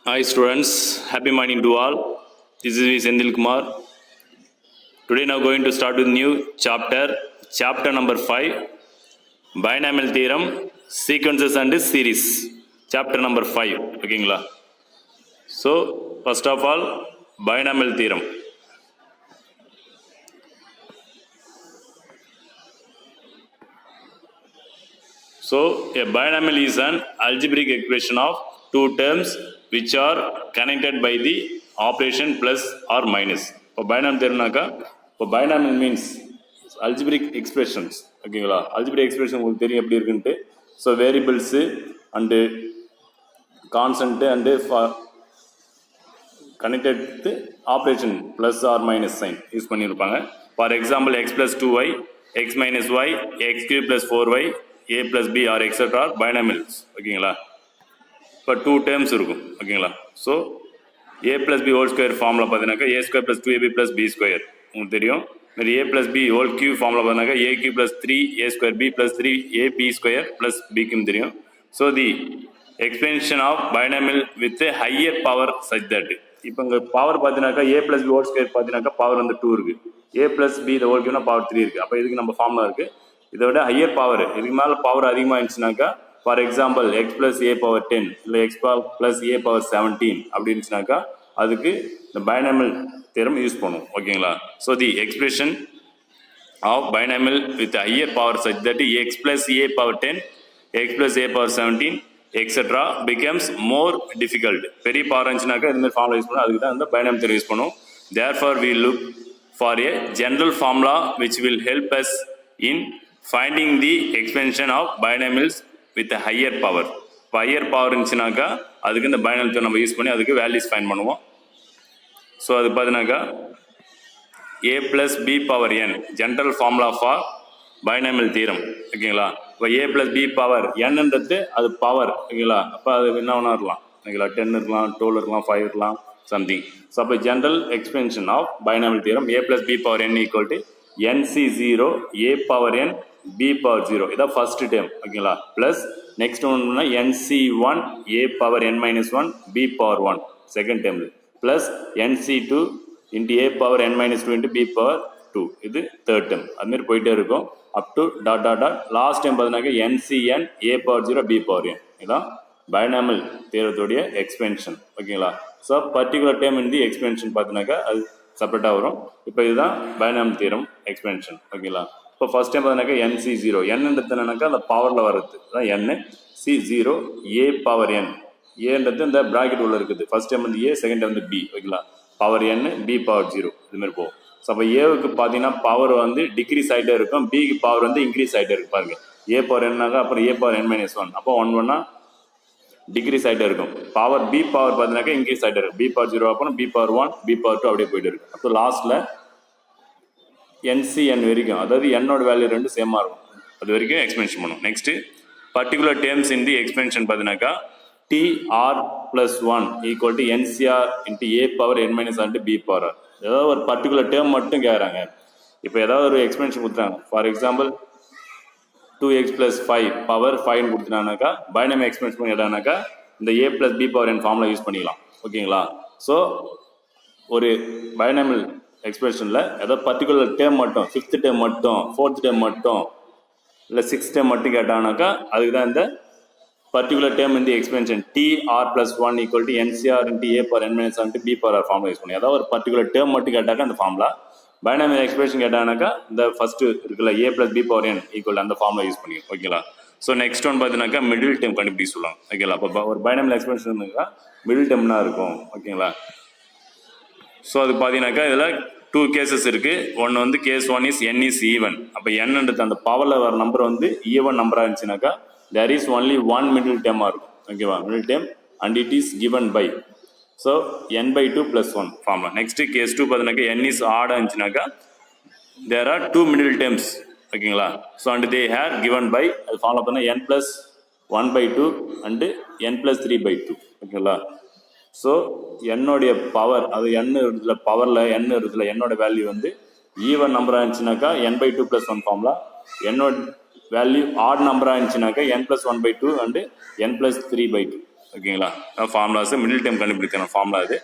Hi students, happy morning to all. This is Sendil Kumar. Today now going to start with new chapter number 5, binomial theorem, sequences and series. Chapter number 5, okayங்களா? So first of all, binomial theorem. So a binomial is an algebraic expression of two terms which are connected by the operation plus or minus. இப்போ binomial தெரியும்னாக்கா இப்போ binomial means algebraic expressions. ஓகேங்களா? algebraic expression உங்களுக்கு தெரியும் எப்படி இருக்குன்ட்டு. So variables and constant and connected with operation plus or minus sign use பண்ணியிருப்பாங்க. For example x plus 2y, x minus y, x cube plus 4y, a plus b or etc. are binomials. ஓகேங்களா? இப்போ two terms இருக்கும். ஓகேங்களா? So a plus b whole square ஃபார்மில் பார்த்தீங்கன்னாக்கா a square plus 2ab plus b square உங்களுக்கு தெரியும். இது a plus b whole cube ஃபார்மில் பார்த்தீங்கன்னாக்கா a cube plus 3a square b plus 3ab square plus பிக்கும் தெரியும். So the expansion of binomial with higher power such that இப்போ இங்கே power பார்த்தீங்கன்னாக்கா a plus b whole square பார்த்தீங்கன்னாக்கா power வந்து 2 இருக்குது. a plus b whole கியூனா power 3 இருக்குது. அப்போ இதுக்கு நம்ம ஃபார்முலா இருக்குது. இதை விட ஹையர் பவர் இதுக்கு மேலே பவர் அதிகமாக இருந்துச்சுனாக்கா for example x plus a power 10 இல்லை எக்ஸ் பிளஸ் ஏ பவர் 17 அப்படி இருந்துச்சுனாக்கா அதுக்கு இந்த பைனாமியல் தியரம் யூஸ் பண்ணுவோம். ஓகேங்களா? So the expression of binomial with higher power such that x plus a power 10, x plus a power 17 etcetera becomes more difficult. பெரிய power இருந்துச்சுனாக்கா இந்த மாதிரி ஃபார்முலா யூஸ் பண்ணுவோம். அதுக்கு தான் இந்த பைனாமியல் தியரம் யூஸ் பண்ணுவோம். Therefore we look for a general formula which will help us in finding the expansion of binomials with a higher power. இப்போ ஹையர் பவர் இருந்துச்சுனாக்கா அதுக்கு இந்த பைனாமியல் தியரம் நம்ம யூஸ் பண்ணி அதுக்கு வேல்யூஸ் ஃபைண்ட் பண்ணுவோம். So அது பார்த்தீங்கன்னாக்கா a plus b power n general formula for binomial theorem. ஓகேங்களா? இப்போ a plus b பவர் nன்றது அது பவர். ஓகேங்களா? அப்போ அது என்ன வேணா இருக்கலாம். ஓகேங்களா? 10 இருக்கலாம், 12 இருக்கலாம், 5 இருக்கலாம், சம்திங். ஸோ அப்போ general expansion of binomial theorem a plus b power n equal to nc0 a power n b power 0 இதான் ஃபர்ஸ்ட் டேர்ம். ஓகேங்களா? ப்ளஸ் நெக்ஸ்ட் ஒன்றுனா nc1 a power n minus 1 b power 1 second term plus nc2 into a power n minus 2 into b power 2 இது third term. அதுமாரி போயிட்டே இருக்கும் up to dot dot dot last time பார்த்தீங்கன்னாக்கா ncn a power 0 b power n இதான் binomial தியரத்துடைய எக்ஸ்பென்ஷன். ஓகேங்களா? So particular term இன் தி எக்ஸ்பென்ஷன் பார்த்தீங்கன்னாக்கா அது செப்பரேட்டாக வரும். இப்போ இதுதான் பைனாமியல் தியரம் எக்ஸ்பென்ஷன். ஓகேங்களா? இப்போ ஃபர்ஸ்ட் டைம் பார்த்தீங்கன்னாக்கா nc0 என்னன்றது என்னன்னாக்கா அந்த பவரில் வர்றது தான் n c0 a power n ஏன்றது இந்த ப்ராக்கெட் உள்ள இருக்குது. ஃபர்ஸ்ட் டைம் வந்து a, செகண்ட் டைம் வந்து b. ஓகேங்களா? பவர் n b பவர் 0 இதுமாரி போகும். ஸோ அப்போ ஏவுக்கு பார்த்தீங்கன்னா பவர் வந்து டிக்ரீஸ் ஆகிட்டே இருக்கும், பிக்கு பவர் வந்து இன்க்ரீஸ் ஆகிட்டே இருக்கு. பாருங்க a பவர் என்னாக்கா அப்புறம் a பவர் n minus 1 அப்போ 1 1 டிக்ரீஸ் ஆகிட்டே இருக்கும். பவர் பி பவர் பார்த்தீங்கன்னாக்கா இன்க்ரீஸ் ஆகிட்டே இருக்கும். பி பவர் 0 அப்புறம் பி பவர் 1 பி பவர் 2 அப்படியே போயிட்டு இருக்கும். அப்போ லாஸ்ட்டில் NCN வரைக்கும் அதாவது என்னோட வேல்யூ ரெண்டு சேமாக இருக்கும். அது வரைக்கும் எக்ஸ்பென்ஷன் பண்ணும். நெக்ஸ்ட்டு பர்டிகுலர் டேர்ம்ஸ் இன் தி எக்ஸ்பென்ஷன் பார்த்தீங்கன்னாக்கா TR + 1 equal to NCR into A power n minus 1 B power. ஏதாவது ஒரு பர்டிகுலர் டேர்ம் மட்டும் கேட்குறாங்க. இப்போ ஏதாவது ஒரு எக்ஸ்பென்ஷன் கொடுத்துறாங்க. ஃபார் எக்ஸாம்பிள் 2x + 5 பவர் 5 கொடுத்துட்டானாக்கா பைனாமியல் எக்ஸ்பென்ஷன் கேட்டானாக்கா இந்த a + b power n formula use பண்ணிக்கலாம். ஓகேங்களா? ஸோ ஒரு பைனாமியல் எக்ஸ்பென்ஷனில் ஏதோ பர்டிகுலர் டேர்ம் மட்டும், 5th டேர்ம் மட்டும், 4th டேர்ம் மட்டும், இல்லை 6th டேர்ம் மட்டும் கேட்டானாக்கா அதுக்கு தான் இந்த பர்டிகுலர் டேர்ம் இந்த எக்ஸ்பென்ஷன் TR + 1 equal to NCR into A power n minus 1 B power formula use பண்ணி ஏதாவது ஒரு பர்டிகுலர் டேர்ம் மட்டும் கேட்டாக்கா அந்த ஃபார்முலா. பைனாமியல் எக்ஸ்பிரஷன் கேட்டானாக்கா இந்த ஃபர்ஸ்ட் இருக்குல்ல a + b power n equal அந்த ஃபார்முலா யூஸ் பண்ணிக்கலாம். ஓகேங்களா? ஸோ நெக்ஸ்ட் ஒன் பார்த்தீங்கன்னாக்கா மிடில் டேர்ம் கண்டுபிடிக்க சொல்லலாம். ஓகேங்களா? அப்போ ஒரு பைனாமியல் எக்ஸ்பிரஷனுக்கா மிடில் டேர்ம்னா இருக்கும். ஓகேங்களா? ஸோ அது பார்த்தீங்கன்னாக்கா இதில் 2 கேசஸ் இருக்குது. ஒன்று வந்து case 1 is n is even. அப்போ என்னன்றது அந்த பவரில் வர நம்பர் வந்து ஈவன் நம்பராக இருந்துச்சுனாக்கா there is only one middle டேர்மாக இருக்கும். ஓகேவா? Middle term and it is given by so n/2 + 1 formula. Next case 2 பார்த்தீங்கன்னாக்கா n இஸ் ஆடாக இருந்துச்சுனாக்கா தேர் ஆர் 2 மிடில் டேர்ம்ஸ். ஓகேங்களா? So and they are given by அது ஃபார்முலா பண்ணால் n + 1/2 அண்டு n + 3/2. ஓகேங்களா? ஸோ என்னுடைய பவர் அது n இருக்குதுல பவரில் n இருக்குதுல என்னோட வேல்யூ வந்து ஈவன் நம்பராக இருந்துச்சுனாக்கா n/2 + 1 ஃபார்முலா. என்னோட வேல்யூ ஆட் நம்பராக இருந்துச்சுனாக்கா n + 1/2 அண்டு n + 3/2. ஓகேங்களா. ஃபார்முலாஸ் மிடில் டேர்ம் கண்டுபிடிக்கிற ஃபார்முலா இது.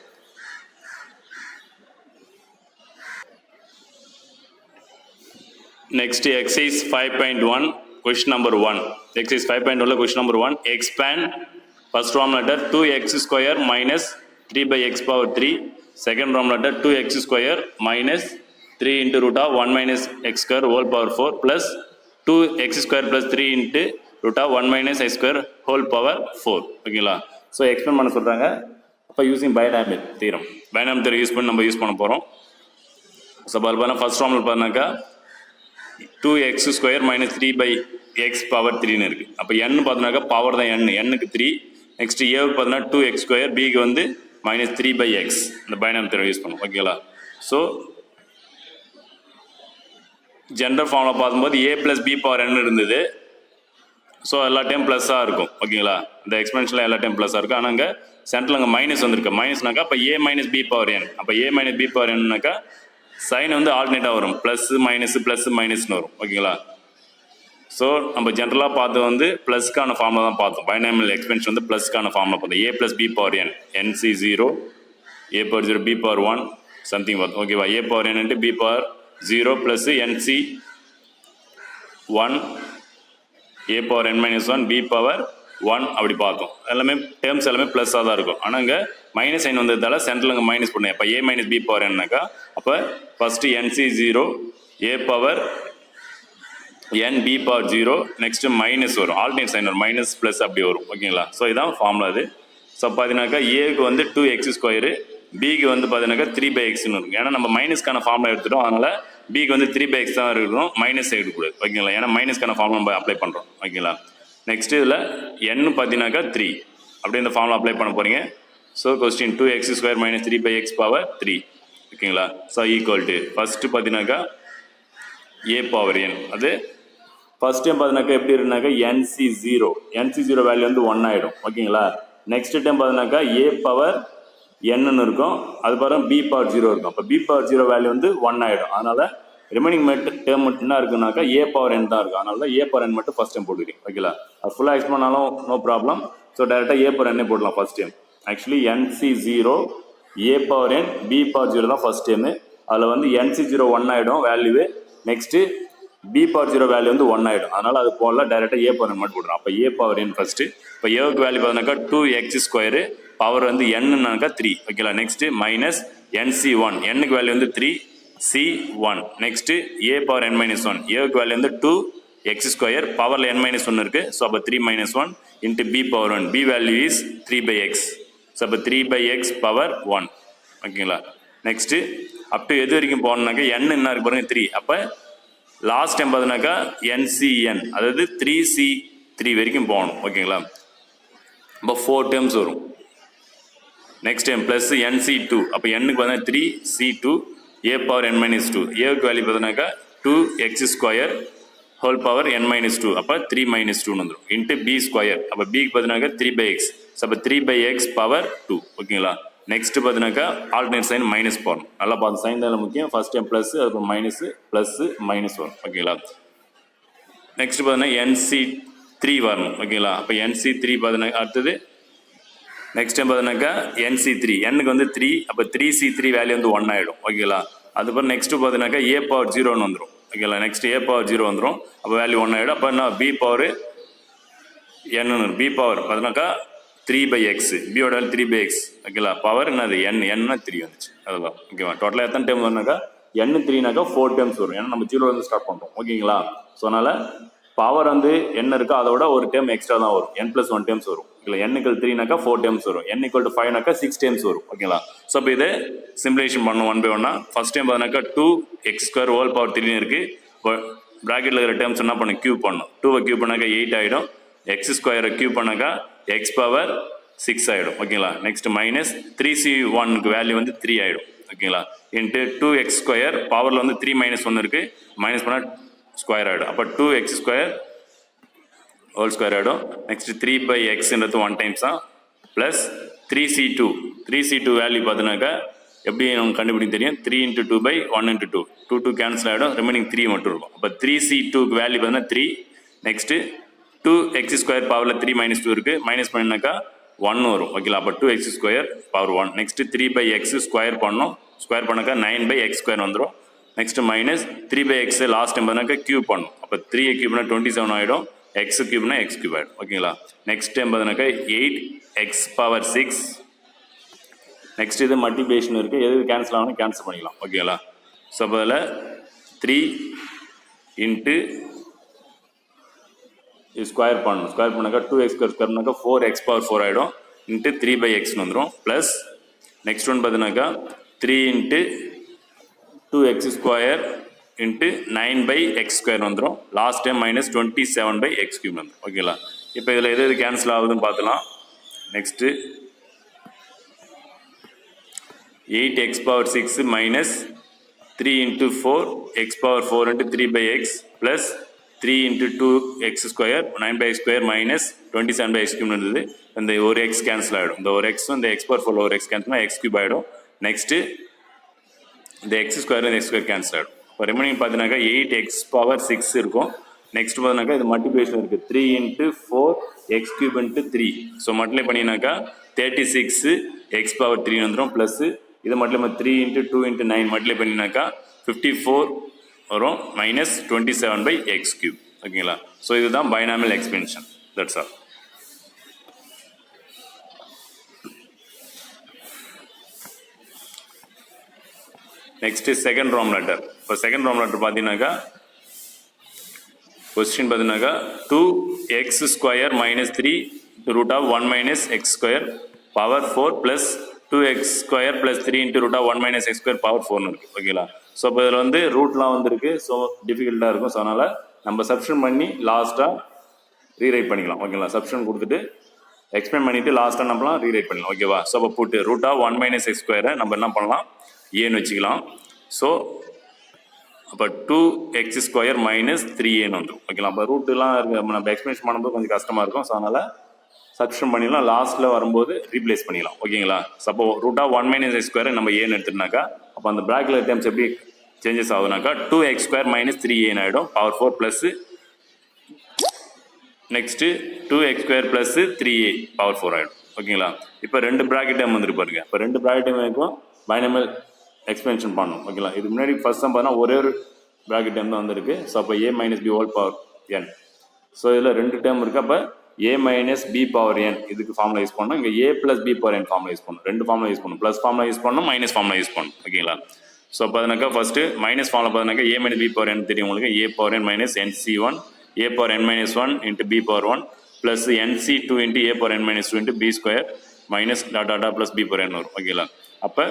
Next exercise 5.1 question number 1. Exercise 5.1 question number 1. Expand first form letter 2x square minus 3 by x power 3. Second form letter 2x square minus 3 into root of 1 minus x square whole power 4 plus 2x square plus 3 into root of 1 minus x square whole power 4. ஓகேங்களா. So expand பண்ண சொல்கிறாங்க. அப்போ using binomial தீரம், binomial theorem use பண்ணி நம்ம use பண்ண போகிறோம். So பார்த்தா ஃபர்ஸ்ட் ஃபார்மில் பார்த்தாக்கா 2x square minus 3 by x power 3ன்னு இருக்குது. அப்போ n பார்த்தோன்னாக்கா பவர் தான் n-க்கு 3. நெக்ஸ்ட் ஏவுக்கு பார்த்தோன்னா 2x ஸ்கொயர், பிக்கு வந்து மைனஸ் 3 பை எக்ஸ். இந்த பைனாமியல் தீரம் யூஸ் பண்ணும். ஓகேங்களா. ஸோ ஜென்ரல் ஃபார்மில் பார்க்கும்போது a plus b power n இருந்தது. ஸோ எல்லா டைம் ப்ளஸ்ஸாக இருக்கும். ஓகேங்களா. இந்த எக்ஸ்பென்ஷனில் எல்லா டைம் ப்ளஸ்ஸாக இருக்கும். ஆனால் அங்கே சென்டரில் அங்கே மைனஸ் வந்திருக்கு. மைனஸ்னாக்கா அப்போ a minus B power n. அப்போ a மைனஸ் பி பவர் என்னன்னாக்கா சைன் வந்து ஆல்டர்னேட்டாக வரும். ப்ளஸ் மைனஸ்னு வரும். ஓகேங்களா. ஸோ நம்ம ஜென்ரலாக பார்த்து வந்து ப்ளஸ்க்கான ஃபார்முலா தான் பார்த்தோம். பைனாமியல் எக்ஸ்பென்ஷன் வந்து ப்ளஸ்க்கான ஃபார்முலா பார்த்தோம். a plus b power n, nc 0, a power 0, b power 1 something பார்த்தோம். ஓகேவா. a power n into b power 0 plus nc 1, a power n minus 1, b power 1 அப்படி பார்த்தோம். எல்லாமே டேர்ம்ஸ் எல்லாமே ப்ளஸ்ஸாக தான் இருக்கும். ஆனால் அங்கே மைனஸ் சைன் வந்ததால சென்ட்ரல் அங்கே மைனஸ் பண்ணேன். அப்போ a மைனஸ் பி பவர் என்னக்கா அப்போ first nc 0, a power n, b power 0, next minus வரும். ஆல்டர்னேட் சைன் வரும். மைனஸ் ப்ளஸ் அப்படி வரும். ஓகேங்களா. ஸோ இதான் ஃபார்முலா இது. ஸோ பார்த்தீங்கன்னாக்கா ஏக்கு வந்து 2x ஸ்கொயரு, பிக்கு வந்து பார்த்தீங்கன்னாக்கா 3 பை எக்ஸ்னு இருக்கும். ஏன்னா நம்ம மைனஸ்க்கான ஃபார்முலா எடுத்துட்டோம். அதனால் பிக்கு வந்து 3 பை எக்ஸ் தான் இருக்கணும், மைனஸ் எடுக்கக்கூடாது. ஓகேங்களா. ஏன்னா மைனஸ்க்கான ஃபார்முலா நம்ம அப்ளை பண்ணுறோம். ஓகேங்களா. நெக்ஸ்ட் இதில் n பார்த்தீங்கன்னாக்கா 3 அப்படியே இந்த ஃபார்முலா அப்ளை பண்ண போகிறீங்க. So question 2x square minus 3 by x power 3. ஓகேங்களா. ஸோ ஈக்குவல் டு ஃபஸ்ட்டு பார்த்தீங்கன்னாக்கா a பவர் n. அது ஃபஸ்ட் டைம் பார்த்தீங்கன்னாக்கா எப்படி இருக்குனாக்கா nc 0 வேல்யூ வந்து 1 ஆகிடும். ஓகேங்களா. நெக்ஸ்ட் டைம் பார்த்தீங்கன்னாக்கா a பவர் n இருக்கும். அது பாருங்க b பவர் 0 இருக்கும். அப்போ b பவர் 0 வேல்யூ வந்து 1 ஆகிடும். அதனால் ரிமைனிங் டேர்ம் மட்டும் என்ன இருக்குனாக்கா a பவர் n தான் இருக்கும். அதனால a பவர் n மட்டும் ஃபஸ்ட் டைம் போட்டுக்கிறீங்க. ஓகேங்களா. அது ஃபுல்லாக எக்ஸ்பிளைன் பண்ணாலும் நோ ப்ராப்ளம். ஸோ டேரெக்டாக a பவர் n போடலாம் first time. Actually nc 0, a power n, b power 0 தான் ஃபஸ்ட் டைமு. அதில் வந்து nc 0 1 ஆகிடும் value. Next b power 0 value வந்து 1 ஆகிடும். அதனால் அது போடலாம் டேரெக்டாக a பவர் n மட்டும் போடுறோம். அப்போ a பவர் n ஃபஸ்ட்டு. இப்போ ஏவுக்கு வேல்யூ பார்த்தீங்கன்னாக்கா 2x ஸ்கொயரு, பவர் வந்து n-னாக்கா 3. ஓகேங்களா. நெக்ஸ்ட்டு மைனஸ் nc 1, n-க்கு வேல்யூ வந்து 3, c 1. Next a power n minus 1, ஏவுக்கு வேல்யூ வந்து 2x ஸ்கொயர், பவரில் n மைனஸ் 1 இருக்குது. ஸோ அப்போ 3 minus 1 into b power 1, b value is 3 by x. So அப்போ 3 பை எக்ஸ் பவர் 1. ஓகேங்களா. நெக்ஸ்ட்டு அப் டு எது வரைக்கும் போகணுன்னாக்கா n என்ன இருக்கு பாருங்க 3. அப்போ லாஸ்ட் டைம் பார்த்தீங்கன்னாக்கா ncn, அதாவது 3c3 வரைக்கும் போகணும். ஓகேங்களா. அப்போ 4 டேர்ம்ஸ் வரும். Next time plus nc2. அப்போ n-க்கு பார்த்தீங்கன்னா 3c2, a power n minus 2, ஏவுக்கு வேல்யூ பார்த்தீங்கன்னாக்கா 2x square whole power n minus 2. அப்போ 3 மைனஸ் 2 வந்துடும். Into b square. அப்போ பிக்கு பார்த்தீங்கன்னாக்கா 3 பை எக்ஸ். ஸோ அப்போ 3 பை எக்ஸ் பவர் 2. ஓகேங்களா. நெக்ஸ்ட் பார்த்தீங்கன்னாக்கா ஆல்டர்னேட் சைன் மைனஸ் போடணும். நல்லா பார்த்து சைன் தான் முக்கியம். ஃபர்ஸ்ட் டைம் ப்ளஸ், அதுக்கு மைனஸு, ப்ளஸ்ஸு, மைனஸ் வரும். ஓகேங்களா. நெக்ஸ்ட் பார்த்தீங்கன்னா nc3 வரணும். ஓகேங்களா. அப்போ nc3 பார்த்தீங்கன்னா அடுத்தது நெக்ஸ்ட் டைம் பார்த்தீங்கன்னாக்கா nc3, n-க்கு வந்து 3, அப்போ 3c3 வேல்யூ வந்து 1 ஆகிடும். ஓகேங்களா. அதுக்கப்புறம் நெக்ஸ்ட்டு பார்த்தீங்கன்னாக்கா a பவர் 0ன்னு வந்துடும். ஓகேங்களா. நெக்ஸ்ட் a பவர் 0 வந்துடும். அப்போ வேல்யூ 1 ஆகிடும். அப்போ என்ன b power n, b power பார்த்தீங்கன்னாக்கா 3 பை எக்ஸ், பியோட வேல்யூ 3 பை எக்ஸ். ஓகேங்களா. பவர் என்னது n-னா 3 வந்துச்சு. அதுதான். ஓகேவா. டோட்டலாக எத்தனை டைம் வரும்னாக்கா n3னாக்கா 4 டைம்ஸ் வரும். ஏன்னா நம்ம 0 வந்து ஸ்டார்ட் பண்ணுறோம். ஓகேங்களா. ஸோ அதனால் பவர் வந்து என்ன இருக்கோ அதோட ஒரு டைம் எக்ஸ்ட்ரா தான் வரும். n+1 டைம்ஸ் வரும். இல்லை n=3னாக்கா 4 டைம்ஸ் வரும். n=5னாக்கா 6 டைம்ஸ் வரும். ஓகேங்களா. ஸோ இப்போ இதை சிம்பிளேஷன் பண்ணணும் 1 பை 1. ஃபர்ஸ்ட் டைம் பார்த்தீங்கன்னாக்கா 2x ஸ்கொயர் ஹோல் பவர் 3 இருக்குது. இப்போ ப்ராக்கெட்டில் இருக்கிற டேர்ம்ஸ் என்ன பண்ணணும், கியூப் பண்ணணும். 2வை கியூப் பண்ணாக்கா 8 ஆகிடும். எக்ஸ் ஸ்கொயரை கியூப் பண்ணாக்கா எக்ஸ் பவர் 6 ஆகிடும். ஓகேங்களா. நெக்ஸ்ட் மைனஸ் 3c1க்கு வேல்யூ வந்து 3 ஆகிடும். ஓகேங்களா. இன்ட்டு 2x ஸ்கொயர், பவரில் வந்து 3 மைனஸ் 1 இருக்குது, மைனஸ் பண்ணால் ஸ்கொயர் ஆகிடும். அப்போ 2x ஸ்கொயர் ஹோல் ஸ்கொயர் ஆகிடும். நெக்ஸ்ட் 3 பை எக்ஸ்ன்றது 1 டைம்ஸ் தான். ப்ளஸ் 3c2 வேல்யூ பார்த்தீங்கன்னாக்கா எப்படி நமக்கு கண்டுபிடிக்க தெரியும். 3 × 2 பை 1 × 2, 2 கேன்சல் ஆகிடும். ரிமைனிங் 3 மட்டும் இருக்கும். அப்போ 3c2க்கு வேல்யூ பார்த்தீங்கன்னா 3. நெக்ஸ்ட்டு 2x ஸ்கொயர் பவரில் 3 மைனஸ் 2 இருக்குது, மைனஸ் பண்ணினாக்கா 1 வரும் ஓகேங்களா. அப்போ 2x square power 1. Next 3/x square பண்ணோம். ஸ்கொயர் பண்ணாக்கா 9/x ஸ்கொயர் வந்துடும். Next minus 3/x last time பண்ணாக்கா கியூப் பண்ணும். அப்போ 3 கியூப்னா 27 ஆகிடும். x கியூப்னா x கியூப் ஆகிடும் ஓகேங்களா. நெக்ஸ்ட் டைம் பார்த்தீங்கன்னாக்கா 8x பவர் 6. நெக்ஸ்ட் இது மல்டிப்ளிகேஷன் இருக்குது. எது கேன்சல் ஆகணும் கேன்சல் பண்ணிக்கலாம் ஓகேங்களா. ஸோ அப்போ அதில் 3 இன்ட்டு ஸ்கொயர் பண்ணணும். ஸ்கொயர் பண்ணாக்கா 2x ஸ்கொயர் பண்ணாக்கா 4x பவர் 4 ஆகிடும். இன்ட்டு 3/xன்னு வந்துடும். ப்ளஸ் நெக்ஸ்ட் ஒன் பார்த்தீங்கன்னாக்கா 3 into 2x square into 9/x square வந்துடும். Last time minus 27/x cube வந்துடும் ஓகேங்களா. இப்போ இதில் எது கேன்சல் ஆகுதுன்னு பார்த்துலாம். Next 8x power 6 minus 3 into 4x power 4 into 3/x plus 3 into 2x square 9/x square minus 27/x cube இருந்தது. இந்த ஒரு எக்ஸ் கேன்சல் ஆகிடும். இந்த ஒரு எக்ஸும் இந்த எக்ஸ் பவர் 4 ஒரு எக்ஸ் கேன்சல் எக்ஸ் கியூப் ஆகிடும். நெக்ஸ்ட்டு இந்த எக்ஸ் ஸ்கொயர் இந்த எக்ஸ் ஸ்கொயர் கேன்சல் ஆகிடும். இப்போ ரிமைனிங் பார்த்தீங்கன்னாக்கா 8x பவர் 6 இருக்கும். நெக்ஸ்ட் பார்த்தீங்கன்னாக்கா இது மல்டிப்ளிகேஷன் இருக்குது. 3 into 4x cube into 3. So multiply பண்ணினாக்கா 36x பவர் 3 வந்துடும். ப்ளஸ் இதை மல்டிப்ளை 3 இன்ட்டு 2 இன்ட்டு 9 மல்டிப்ளை பண்ணினாக்கா 54 வரும். மைனஸ் 27/x கியூப் ஓகேங்களா. ஸோ இதுதான் binomial expansion. That's all. Next second roman letter. இப்போ செகண்ட் ரோம் லெட்டர் பார்த்தீங்கன்னாக்கா கொஸ்டின் பார்த்தீங்கன்னாக்கா 2x square minus 3 root of 1 minus x square power 4 plus 2x square plus 3 into root of 1 minus x square power 4 இருக்குது ஓகேங்களா. So இப்போ இதில் வந்து ரூட்லாம் வந்துருக்கு. So டிஃபிகல்ட்டாக இருக்கும். ஸோ அதனால் நம்ம சப்ஸ்டியூட் பண்ணி லாஸ்ட்டாக ரீரைட் பண்ணிக்கலாம் ஓகேங்களா. சப்ஸ்டியூட் கொடுத்துட்டு எக்ஸ்பிளைன் பண்ணிவிட்டு லாஸ்ட்டாக நம்மளாம் ரீரைட் பண்ணிக்கலாம் ஓகேவா. ஸோ அப்போ போட்டு ரூட் ஆஃப் 1 மைனஸ் எக்ஸ் ஸ்கொயரை நம்ம என்ன பண்ணலாம் ஏன்னு வச்சுக்கலாம். ஸோ அப்போ 2x ஸ்கொயர் மைனஸ் 3a வந்துடும் ஓகேங்களா. அப்போ ரூட்டுலாம் நம்ம எக்ஸ்பிளேஷன் பண்ணும்போது கொஞ்சம் கஷ்டமாக இருக்கும். ஸோ அதனால் சப்ஸ்டியூட் பண்ணிடலாம். லாஸ்ட்டில் வரும்போது ரீப்ளேஸ் பண்ணிக்கலாம் ஓகேங்களா. Suppose root of 1 minus x square நம்ம ஏன்னு எடுத்துனாக்கா அப்போ அந்த பிராக்கெட் டேர்ம்ஸ் எப்படி சேஞ்சஸ் ஆகுதுனாக்கா 2x ஸ்கொயர் மைனஸ் 3a ஆகிடும் power 4 plus next 2x square plus 3a power 4 ஆகிடும் ஓகேங்களா. இப்போ ரெண்டு பிராக்கெட் டேர்ம் வந்துட்டு பாருங்க. இப்போ ரெண்டு பிராக்கெட் டேர்ம் இருக்கும் பைனாமியல் எக்ஸ்பென்ஷன் பண்ணணும் ஓகேங்களா. இது முன்னாடி ஃபர்ஸ்ட் தான் பார்த்தீங்கன்னா ஒரே ஒரு பிராக்கெட் டேர்ம் தான் வந்திருக்கு. ஸோ அப்போ a minus b whole power n. So இதில் ரெண்டு டேர்ம் இருக்குது. அப்போ a minus B power n இதுக்கு ஃபார்முலா யூஸ் பண்ணணும். இங்கே a plus b power n formula use பண்ணணும். ரெண்டு ஃபார்முலா யூஸ் பண்ணணும். ப்ளஸ் ஃபார்முலா யூஸ் பண்ணணும், மைனஸ் ஃபார்முலா யூஸ் பண்ணணும் ஓகேங்களா. ஸோ பார்த்தீங்கன்னாக்கா ஃபஸ்ட்டு மைனஸ் ஃபார்முலா பார்த்தீங்கன்னாக்கா a minus B power n தெரியும் உங்களுக்கு. a power n minus nc1 a power n minus 1 into b power 1 plus nc2 into a power n minus 2 into b square minus டாட்டா plus b power n வரும் ஓகேங்களா. அப்போ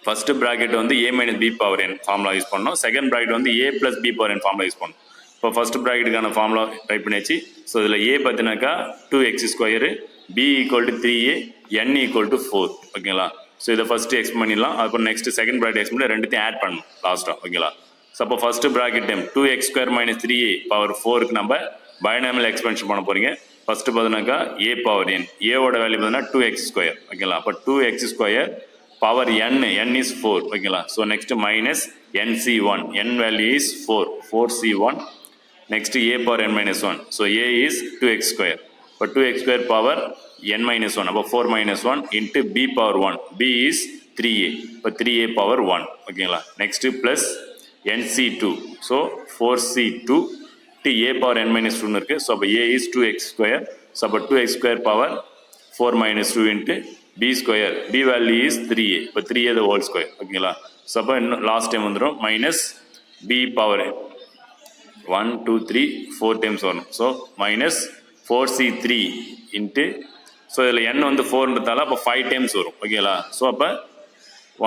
first bracket வந்து a minus B power n formula use பண்ணணும். Second bracket வந்து a plus b power n formula use பண்ணணும். இப்போ first ப்ராக்கெட்டுக்கான ஃபார்முலா டைப் பண்ணியாச்சு. ஸோ இதில் a பார்த்தினாக்கா 2x square, b equal to 3a, n equal to 4 ஓகேங்களா. ஸோ இதை ஃபஸ்ட்டு எக்ஸ்பிளைன் பண்ணிடலாம். அப்புறம் நெக்ஸ்ட் செகண்ட் ப்ராக்கெட் எக்ஸ்பிளைன் பண்ணி ரெண்டுத்தையும் ஆட் பண்ணணும் லாஸ்ட்டாக ஓகேங்களா. ஸோ அப்போ first bracket time 2x square minus 3a power 4க்கு நம்ம பைனாமியல் எக்ஸ்பென்ஷன் பண்ண போகிறீங்க. ஃபஸ்ட்டு பார்த்தீங்கன்னாக்கா a பவர் n, ஏவோட வேல்யூ பார்த்தீங்கன்னா 2x ஸ்கொயர் ஓகேங்களா. அப்போ 2x square power n is 4 ஓகேங்களா. So next minus nc1, n value is 4c1. Next a power n minus 1. So a is 2x square. இப்போ 2x square power n minus 1. அப்போ 4 minus 1 into b power 1. b is 3a. இப்போ 3a power 1 ஓகேங்களா. Next plus nc2. So 4c2 a power n minus 2 இருக்குது. So அப்போ a is 2x square. So அப்போ 2x square power 4 minus 2 into b square. b value is 3a. இப்போ 3a the whole square ஓகேங்களா. So அப்போ இன்னும் last time வந்துடும் minus b power 1 2 3 4 times வரணும். So minus 4c3 into, so இதில் n வந்து 4ன்றதால அப்போ 5 டைம்ஸ் வரும் ஓகேங்களா. ஸோ அப்போ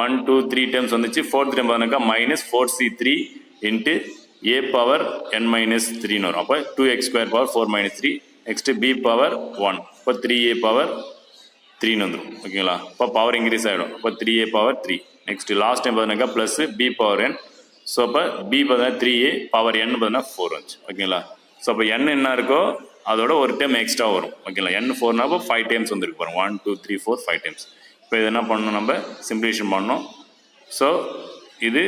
1 2 3 டைம்ஸ் வந்துச்சு. ஃபோர்த் டைம் பார்த்தீங்கன்னாக்கா minus 4c3 into a power n minus 3ன்னு வரும். அப்போ 2x square power 4 minus 3. Next b power 1. இப்போ 3a பவர் 3ன்னு வந்துடும் ஓகேங்களா. இப்போ பவர் இன்க்ரீஸ் ஆகிடும். அப்போ 3a power 3. Next last time பார்த்தீங்கன்னாக்கா plus b power n. So அப்போ b பார்த்தீங்கன்னா 3a பவர் n பார்த்தீங்கன்னா 4 வந்துச்சு ஓகேங்களா. ஸோ அப்போ n என்ன இருக்கோ அதோட ஒரு டைம் எக்ஸ்ட்ரா வரும் ஓகேங்களா. n 4னா அப்போ 5 டைம்ஸ் வந்துருக்கு பாருங்க. 1 2 3 4 5 டைம்ஸ். இப்போ இது என்ன பண்ணணும், நம்ம சிம்பிளிஃபிகேஷன் பண்ணணும். ஸோ இது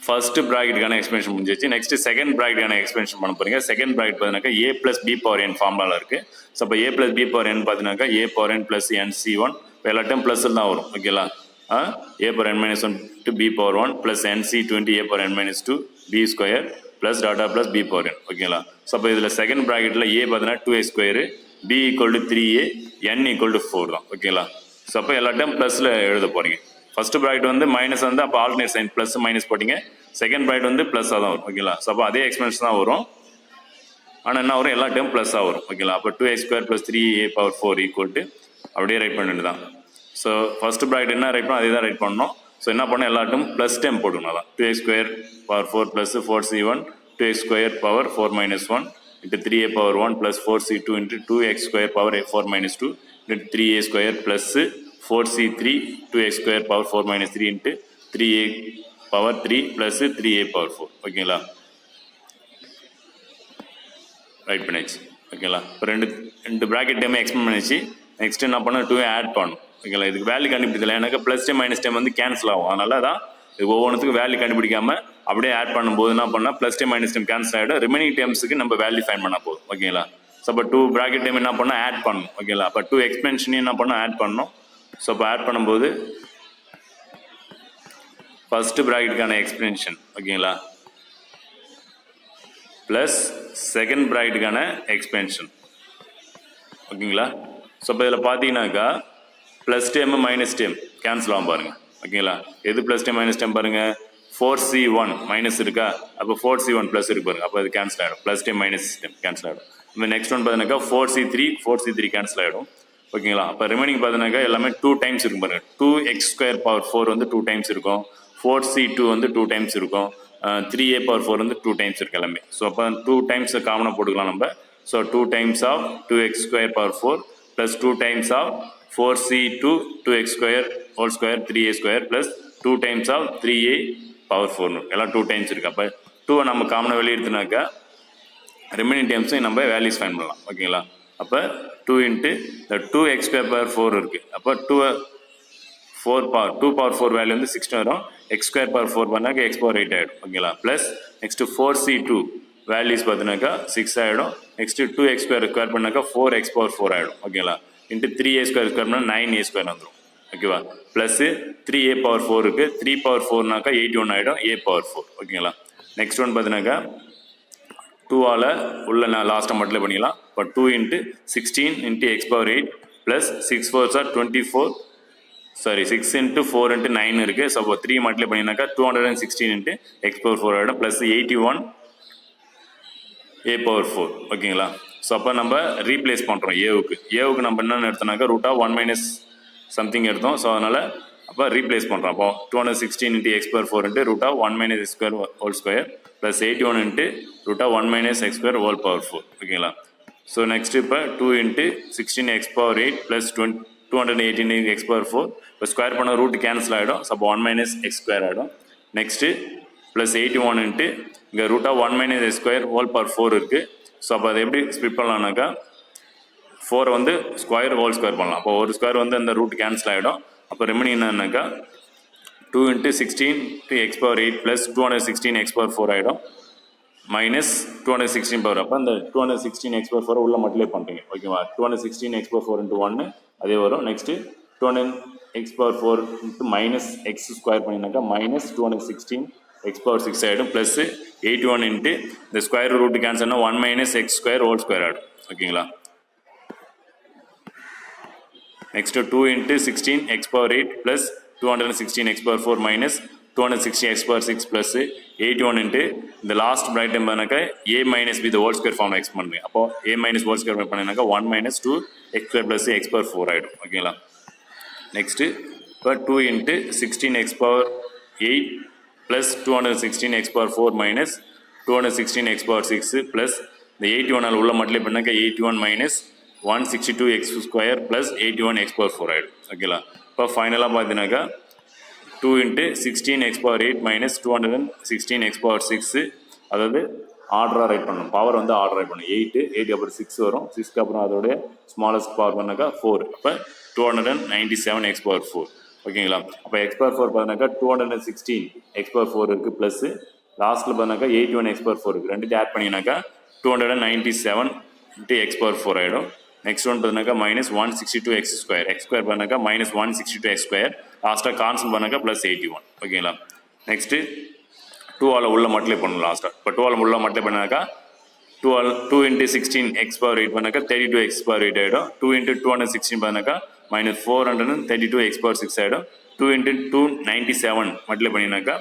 ஃபர்ஸ்ட் ப்ராக்கெட்டுக்கான எக்ஸ்பென்ஷன் முடிஞ்சிச்சு. நெக்ஸ்ட் செகண்ட் ப்ராக்கெட்டுக்கான எக்ஸ்பென்ஷன் பண்ண போறீங்க. செகண்ட் ப்ராக்கெட் பார்த்தீங்கன்னாக்கா a + b பவர் n ஃபார்முலாவில் இருக்கு. ஸோ அப்போ a + b பவர் n பார்த்தீங்கன்னாக்கா a பவர் n + nc1 இப்போ எல்லா டைம் ப்ளஸ் தான் வரும். ஓகேங்களா? a power n - 1 to b power 1 + nc20 a power n - 2 b square plus tata plus b power n. ஓகேங்களா? ஸோ அப்போ இதில் செகண்ட் ப்ராக்கெட்டில் a பார்த்தீங்கன்னா 2a square, b = 3a, n = 4 தான். ஓகேங்களா? ஸோ அப்போ எல்லா டைம் ப்ளஸில் எழுத போறீங்க. ஃபர்ஸ்ட் ப்ராக்கெட் வந்து மைனஸ் வந்து அப்போ ஆல்டர்னேட் சைன் ப்ளஸ் மைனஸ் போட்டிங்க. செகண்ட் ப்ராக்கெட் வந்து ப்ளஸ்ஸாக தான் வரும். ஓகேங்களா? ஸோ அப்போ அதே எக்ஸ்பென்ஷன் தான் வரும். ஆனால் என்ன வரும்? எல்லா டைம் ப்ளஸ்ஸாக வரும். ஓகேங்களா? அப்போ 2a² + 3a பவர் 4 = அப்படியே ரைட் பண்ணிட்டு தான். ஸோ ஃபர்ஸ்ட் ப்ராக்கெட் என்ன ரைட் பண்ணோம் அதே தான் ரைட் பண்ணணும். ஸோ என்ன பண்ணோம்? எல்லா டைம் ப்ளஸ் டைம் போட்டுக்கணும். தான் 2a² power 4 + 4c1 2x² power 4 - 1 into 3a power 1 + 4c2 into 2x² power 4 - 2 into 3a² plus 4c3 2x² power 4 - 3 into 3a power 3 plus 3a power 4. ஓகேங்களா? ரைட் பண்ணிச்சு. ஓகேங்களா? இப்போ ரெண்டு ப்ராக்கெட் டைமே எக்ஸ்பிளைன் பண்ணிச்சு. நெக்ஸ்ட் என்ன பண்ணணும்? 2 ஆட் பண்ணணும். ஓகேங்களா? இதுக்கு வேல்யூ கண்டுபிடிக்கல. எனக்கு ப்ளஸ் டைம் மைனஸ் டைம் வந்து கேன்சல் ஆகும். அதனால தான் இது ஒவ்வொன்றுத்துக்கும் வேல்யூ கண்டுபிடிக்காம அப்படியே ஆட் பண்ணும்போது என்ன பண்ணால் plus time minus time cancel ஆகிடும். ரிமைனிங் டைம்ஸுக்கு நம்ம வேல்யூ ஃபைண்ட் பண்ணால் போதும். ஓகேங்களா? ஸோ அப்போ 2 ப்ராக்கெட் டைம் என்ன பண்ணால் ஆட் பண்ணணும். ஓகேங்களா? அப்போ 2 எக்ஸ்பென்ஷனையும் என்ன பண்ணணும்? ஆட் பண்ணணும். ஸோ அப்போ ஆட் பண்ணும்போது ஃபர்ஸ்ட் ப்ராக்கெட்டுக்கான எக்ஸ்பென்ஷன் ஓகேங்களா ப்ளஸ் செகண்ட் ப்ராக்கெட்டுக்கான எக்ஸ்பென்ஷன் ஓகேங்களா. ஸோ இப்போ இதில் பார்த்தீங்கன்னாக்கா plus dam minus dam cancel ஆகும் பாருங்கள். ஓகேங்களா? எது ப்ளஸ் டேம் மைனஸ் டேம் பாருங்கள். 4c1 மைனஸ் இருக்கா, அப்போ 4c1 ப்ளஸ் இருக்கு பாருங்க, அப்போ அது கேன்சல் ஆகிடும். Plus dam minus dam cancel ஆகிடும். இப்போ நெக்ஸ்ட் ஒன் பார்த்தீங்கன்னாக்கா 4c3 கேன்சல் ஆகிடும். ஓகேங்களா? அப்போ ரிமைனிங் பார்த்தீங்கன்னாக்கா எல்லாமே 2 டைம்ஸ் இருக்கும் பாருங்க. 2x² பவர் 4 வந்து 2 டைம்ஸ் இருக்கும். 4c2 வந்து 2 டைம்ஸ் இருக்கும். 3a பவர் 4 வந்து 2 டைம்ஸ் இருக்கு எல்லாமே. ஸோ அப்போ 2 டைம்ஸ் காமனாக போட்டுக்கலாம் நம்ம. So 2 times of 2x² power 4 plus 2 times of 4c2 2x² whole square 3a² plus 2 times of 3a power 4 எல்லாம் 2 டைம்ஸ் இருக்குது. அப்போ 2 நம்ம காமனாக வெளியே எடுத்துனாக்கா ரிமைனிங் டைம்ஸையும் நம்ம வேல்யூஸ் ஃபைண்ட் பண்ணலாம். ஓகேங்களா? அப்போ 2 இன்ட்டு இந்த 2x² பவர் 4 இருக்குது. அப்போ 2 பவர் 4 வேல்யூ வந்து 16 வரும். x² பவர் 4 பண்ணாக்கா x பவர் 8 ஆகிடும். ஓகேங்களா? ப்ளஸ் நெக்ஸ்ட்டு 4c2 வேல்யூஸ் பார்த்தினாக்கா 6 ஆகிடும். நெக்ஸ்ட்டு 2x² ஸ்கொயர் பண்ணாக்கா 4x பவர் 4 ஆகிடும். ஓகேங்களா? இன்ட்டு 3a² ஸ்கொயர் பண்ணால் 9a² வந்துடும். ஓகேவா? ப்ளஸ்ஸு 3a பவர் 4 இருக்குது. 3 பவர் 4நாக்கா 81 ஆகிடும். a power 4. ஓகேங்களா? நெக்ஸ்ட் ஒன் பார்த்தினாக்கா 2ஆல் உள்ள நான் லாஸ்ட்டை மட்டும் பண்ணிக்கலாம். இப்போ 2 into 16 into x power 8 plus 6 4s are 24 6 into 4 into 9 இருக்குது. ஸோ அப்போ 3 மட்டும் பண்ணினாக்கா 216 இன்ட்டு x பவர் 4 ஆகிடும். Plus 81 a power 4. ஓகேங்களா? ஸோ அப்போ நம்ம ரீப்ளேஸ் பண்ணுறோம் ஏவுக்கு நம்ம என்னென்னு எடுத்தோம்னாக்கா √1 மைனஸ் சம்திங் எடுத்தோம். ஸோ அதனால் அப்போ ரீப்ளேஸ் பண்ணுறோம். அப்போ 216 into x power 4 into √1 minus x square whole square plus 81 into √1 minus x square whole power 4. ஓகேங்களா? ஸோ நெக்ஸ்ட் இப்போ 2 into 16 x power 8 plus 218 x power 4 இப்போ ஸ்கொயர் பண்ண ரூட் கேன்சல் ஆகிடும். ஸோ அப்போ 1 மைனஸ் x ஸ்கொயர் ஆகிடும். Next plus 81 into இங்கே √1 minus x square whole power 4 இருக்குது. So அப்போ அதை எப்படி ஸ்ப்ளிட் பண்ணலாம்னாக்கா 4 வந்து ஸ்கொயர் ஹோல் ஸ்கொயர் பண்ணலாம். அப்போ ஒரு ஸ்கொயர் வந்து அந்த ரூட் கேன்சல் ஆகிடும். அப்போ ரிமைனிங் என்னன்னாக்கா 2 into 16 to x power 8 plus 216 x power 4 ஆகிடும். Minus 216 power. அப்போ அந்த 216 x பவர் 4 உள்ள மட்டுமே பண்ணுறீங்க. ஓகேவா? 216 x பவர் 4 இன்ட்டு 1 அதே வரும். Next 200 x power 4 into minus x square பண்ணினாக்கா மைனஸ் 216 x பவர் 6 ஆகிடும். ப்ளஸ் 81 இன்ட்டு இந்த ஸ்கொயர் ரூட் கேன்சல்னா 1 minus x square whole square ஆகிடும். ஓகேங்களா? Next 2 into 16 x power 8 plus 216 x power 4 minus 260 x power 6 plus 81 into இந்த last bracket பண்ணாக்கா a minus b whole square form x பண்ணுறீங்க. அப்போ a minus whole square பண்ணினாக்கா 1 minus 2 x square plus x power 4 ஆகிடும். ஓகேங்களா? Next இப்போ 2 into 16 x power 8 plus 216 x power 4 minus 216 x power 6 plus இந்த 81 உள்ள மட்டும் பண்ணாக்கா 81 minus 162 x square plus 81 x power 4 ஆகிடும். ஓகேங்களா? இப்போ ஃபைனலாக பார்த்தீங்கன்னாக்கா 2 into 16 x power 8 minus 216 x power 6 அதாவது ஆர்டராக ரைட் பண்ணணும். பவர் வந்து ஆர்டர் ரைட் பண்ணணும். 8 அப்புறம் 6 வரும். 6க்கு அப்புறம் அதோடைய ஸ்மாலஸ்ட் பவர் பண்ணாக்கா 4. அப்போ 297 x பவர் 4. ஓகேங்களா. அப்போ எக்ஸ் பவர் ஃபோர் பார்த்தினாக்கா 216 எக்ஸ் பவர் ஃபோர் இருக்குது ப்ளஸ் லாஸ்ட்டில் பார்த்தினாக்கா 81 எக்ஸ் பவர் ஃபோர் இருக்குது. ரெண்டுத்தையும் ஆட் பண்ணினாக்கா 297 இன்ட்டு எக்ஸ் பவர் ஃபோர் ஆகிடும். நெக்ஸ்ட் ஒன் பார்த்தினாக்கா -162 எக்ஸ் ஸ்கொயர். எக்ஸ் ஸ்கொயர் பார்த்தினாக்கா -162 எக்ஸ் ஸ்கொயர். லாஸ்ட்டாக கான்ஸ்டன்ட் பார்த்தினாக்கா +81. ஓகேங்களா. நெக்ஸ்ட்டு 2 உள்ள மல்டிப்ளை பண்ணணும் லாஸ்ட்டாக. இப்போ 2 உள்ள மல்டிப்ளை பண்ணாக்கா 2 into 16 எக்ஸ் பவர் 8 பண்ணாக்கா 32 எக்ஸ் பவர் 8 ஆகிடும். 2 into 216 பண்ணாக்கா -432 எக்ஸ் பவர் 6 ஆகிடும். 2 into 297 மல்டிப்ளை பண்ணினாக்கா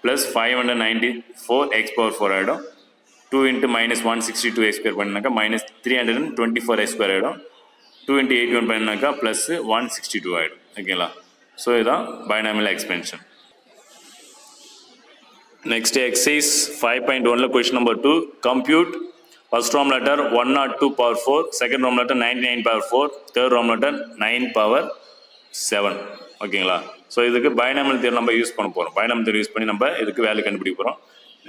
+594 எக்ஸ் பவர் 4 ஆகிடும். 2 into -162 எக்ஸ் ஸ்கொயர் பண்ணினாக்கா -324 எக்ஸ் ஸ்கொயர் ஆகிடும். 2 into 81 பண்ணினாக்கா +162 ஆகிடும். ஓகேங்களா. ஸோ இதுதான் binomial expansion. Next exercise 5.1 question number 2 compute first Rome letter 102 power 4, second roman letter 99 power 4, third roman letter 9 power 7. ஓகேங்களா. So இதுக்கு binomial theorem நம்ம use பண்ண போகிறோம். பைனாமியல் தியரம் யூஸ் பண்ணி நம்ம இதுக்கு வேல்யூ கண்டுபிடிக்க போகிறோம்.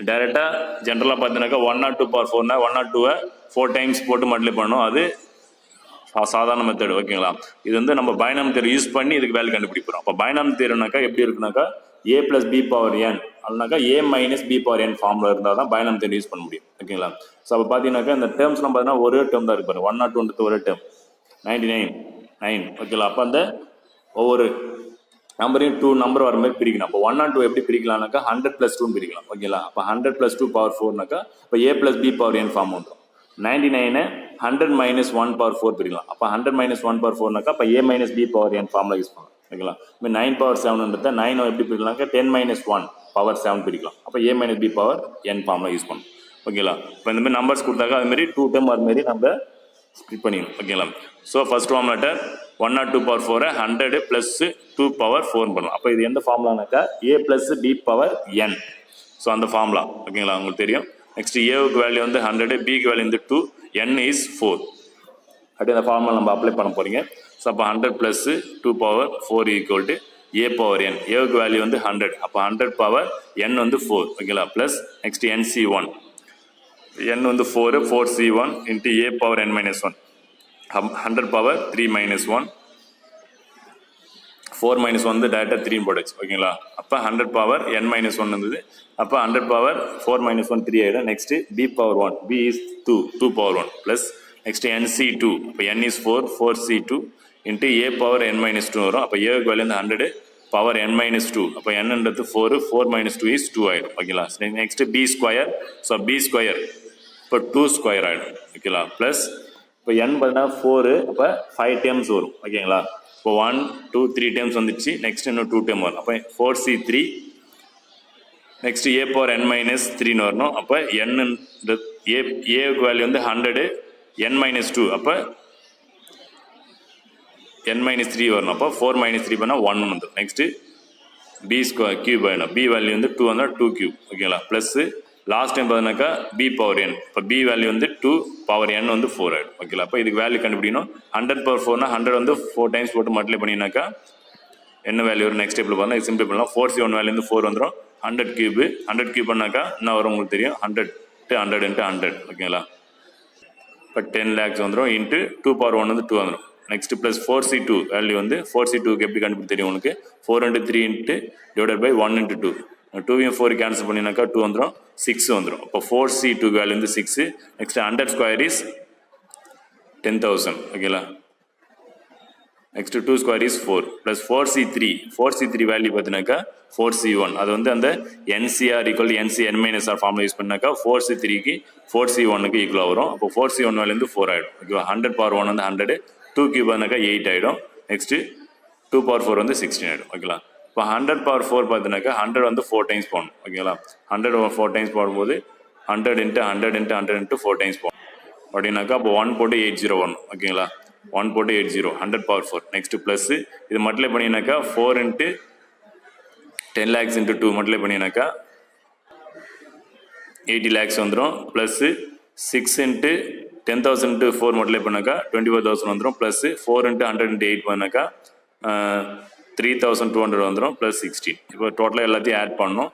டேரெக்டாக ஜென்ரலாக பார்த்தீங்கன்னாக்கா 102 பவர் 4னா 102 4 டைம்ஸ் போட்டு மல்டிப்ளை பண்ணணும். அது சாதாரண மெத்தட். ஓகேங்களா. இது வந்து நம்ம பைனாமியல் தியரம் யூஸ் பண்ணி இதுக்கு வேல்யூ கண்டுபிடிக்கிறோம். அப்போ பைனாமியல் தியரம்னாக்கா எப்படி இருக்குனாக்கா a + b பவர் n அப்படின்னாக்கா a - b பவர் n ஃபார்மில் இருந்தால் தான் பைனாமியல் தியரம் யூஸ் பண்ண முடியும். ஓகேங்களா. ஸோ அப்போ பார்த்தீங்கன்னாக்கா இந்த டேர்ம்ஸ்லாம் பார்த்தீங்கன்னா ஒரே டேர்ம் தான் இருக்கு பாருங்க. 102 ஒரே டேர்ம், 99 9. ஓகேங்களா. அப்போ அந்த ஒவ்வொரு நம்பரையும் 2 நம்பர் வர மாதிரி பிரிக்கணும். அப்போ 102 எப்படி பிரிக்கலாம்னாக்கா 100 + 2 பிரிக்கலாம். ஓகேங்களா. அப்போ 100 + 2 பவர் 4னாக்கா இப்போ a + b power n form வந்துடும். 99 100 - 1 பவர் 4 பிரிக்கலாம். அப்போ 100 - 1 பவர் 4னாக்கா இப்போ a - b பவர் n ஃபார்மில் யூஸ் பண்ணலாம். ஓகேங்களா. இப்போ 9 பவர் 7 9 எப்படி பிரிக்கலாம்க்கா 10 - 1 பவர் 7 பிரிக்கலாம். அப்போ a - b பவர் n ஃபார்மில் யூஸ் பண்ணணும். ஓகேங்களா. இப்போ இந்த மாதிரி நம்பர்ஸ் கொடுத்தாக்கா அதுமாரி 2 டேர்ம் அதுமாரி நம்ம ஸ்ப்ளிட் பண்ணிடணும். ஓகேங்களா. So first Rome letter 102 power 4 100 + 2 power 4 பண்ணலாம். அப்போ இது எந்த ஃபார்முலானாக்கா a + b power n. So அந்த ஃபார்முலா. ஓகேங்களா. உங்களுக்கு தெரியும். நெக்ஸ்ட் ஏவுக்கு வேல்யூ வந்து 100, பிக்கு வேல்யூ வந்து 2, n is 4. அப்படி அந்த ஃபார்முலா நம்ம அப்ளை பண்ண போகிறீங்க. ஸோ அப்போ 100 + 2 பவர் 4 = a பவர் n. ஏவுக்கு வேல்யூ வந்து 100. அப்போ 100 பவர் n வந்து 4. ஓகேங்களா. ப்ளஸ் நெக்ஸ்ட் nc1 n வந்து 4 4c1 into a power n - 1 100 power 3 - 1 4 - 1 வந்து டேரெக்டாக 3 போடுச்சு. ஓகேங்களா. அப்போ 100 பவர் n - 1 இருந்தது. அப்போ 100 பவர் 4 - 1 3 ஆகிடும். Next b power 1 b is 2 power 1 plus next nc2. இப்போ n is 4 4c2 into a power n - 2 வரும். அப்போ ஏவுக்கு வேல்யூ வந்து 100 பவர் n - 2. அப்போ nன்றது 4 4 - 2 is 2 ஆகிடும். ஓகேங்களா. Next b square. So b square இப்போ 2 ஸ்கொயர் ஆகிடும். ஓகேங்களா. ப்ளஸ் இப்போ n பார்த்தீங்கன்னா 4 அப்போ 5 டைம்ஸ் வரும். ஓகேங்களா. இப்போ 1 2 3 டைம்ஸ் வந்துச்சு. நெக்ஸ்ட் இன்னும் 2 டைம் வரும். அப்போ 4c3 next a power n - 3 வரணும். அப்போ n ஏவுக்கு வேல்யூ வந்து 100 n - 2 அப்போ n - 3 வரணும். அப்போ 4 - 3 பண்ணால் 1 வந்துடும். நெக்ஸ்ட்டு b ஸ்கொயர் கியூப் ஆகிடும். b வேல்யூ வந்து 2 வந்தால் 2 கியூப். ஓகேங்களா. ப்ளஸ்ஸு லாஸ்ட் டைம் பார்த்தீங்கன்னாக்கா b பவர் n. இப்போ b வேல்யூ வந்து 2 பவர் n வந்து 4 ஆகிடும். ஓகேங்களா. அப்போ இதுக்கு வேல்யூ கண்டுபிடிக்கணும். 100 பவர் 4னா 100 வந்து 4 டைம்ஸ் போட்டு மல்டிப்ளை பண்ணினாக்கா என்ன வேல்யூ வரும் நெக்ஸ்ட் ஸ்டெப்பில் பார்த்தா இது சிம்பிள் பண்ணலாம். 4c1 வேல்யூ வந்து 4 வந்துடும். 100 கியூப் 100 கியூப் பண்ணாக்கா என்ன வரும் உங்களுக்கு தெரியும். 100 × 100 × 100. ஓகேங்களா. இப்போ 10 lakhs வந்துடும். இன்ட்டு 2 பவர் 1 வந்து 2 வந்துடும். நெக்ஸ்ட் ப்ளஸ் 4c2 வேல்யூ வந்து 4c2க்கு எப்படி கண்டுபிடி தெரியும் உங்களுக்கு. 4 × 3 இன்ட்டு டிவைடட் பை 1 × 2. 2 4 கேன்சல் பண்ணினாக்கா 2 வந்துடும் 6 வந்துடும். அப்போ 4c2 வேல்யூ வந்து 6. Next 100 square is 10,000. ஓகேங்களா. Next 2 square is 4 plus 4c3 value பார்த்தீங்கன்னாக்கா 4c1 அது வந்து அந்த NCR = NC(n - r) ஃபார்முலா யூஸ் பண்ணாக்கா 4c3க்கு 4c1க்கு ஈக்குவலாக வரும். அப்போ 4c1 வேல்யூ வந்து 4 ஆகிடும். ஓகேவா. 100 பவர் 1 வந்து 100 2 கியூப் பண்ணாக்கா 8 ஆகிடும். நெக்ஸ்ட்டு 2 பவர் 4 வந்து 16 ஆகிடும். ஓகேங்களா. இப்போ 100 பவர் 4 பார்த்தீங்கன்னாக்கா 100 வந்து 4 டைம்ஸ் போகணும். ஓகேங்களா. 100 4 டைம்ஸ் போடும்போது 100 × 100 × 100 × 4 டைம்ஸ் போகணும் அப்படின்னாக்கா அப்போ 1 போட்டு 80 வரணும். ஓகேங்களா. 1 போட்டு 80 100 பவர் 4. நெக்ஸ்ட் ப்ளஸ் இது மல்டிப்ளை பண்ணினாக்கா 4 × 10 lakhs × 2 மல்டிப்ளை பண்ணினாக்கா 80 lakhs வந்துடும். ப்ளஸ்ஸு 6 × 10,000 × 4 மல்டிப்ளை பண்ணாக்கா 24,000 வந்துடும். ப்ளஸ்ஸு 4 × 100 × 8 பண்ணாக்கா 3,200 வந்துடும். ப்ளஸ் 16. இப்போ டோட்டலாக எல்லாத்தையும் ஆட் பண்ணணும்.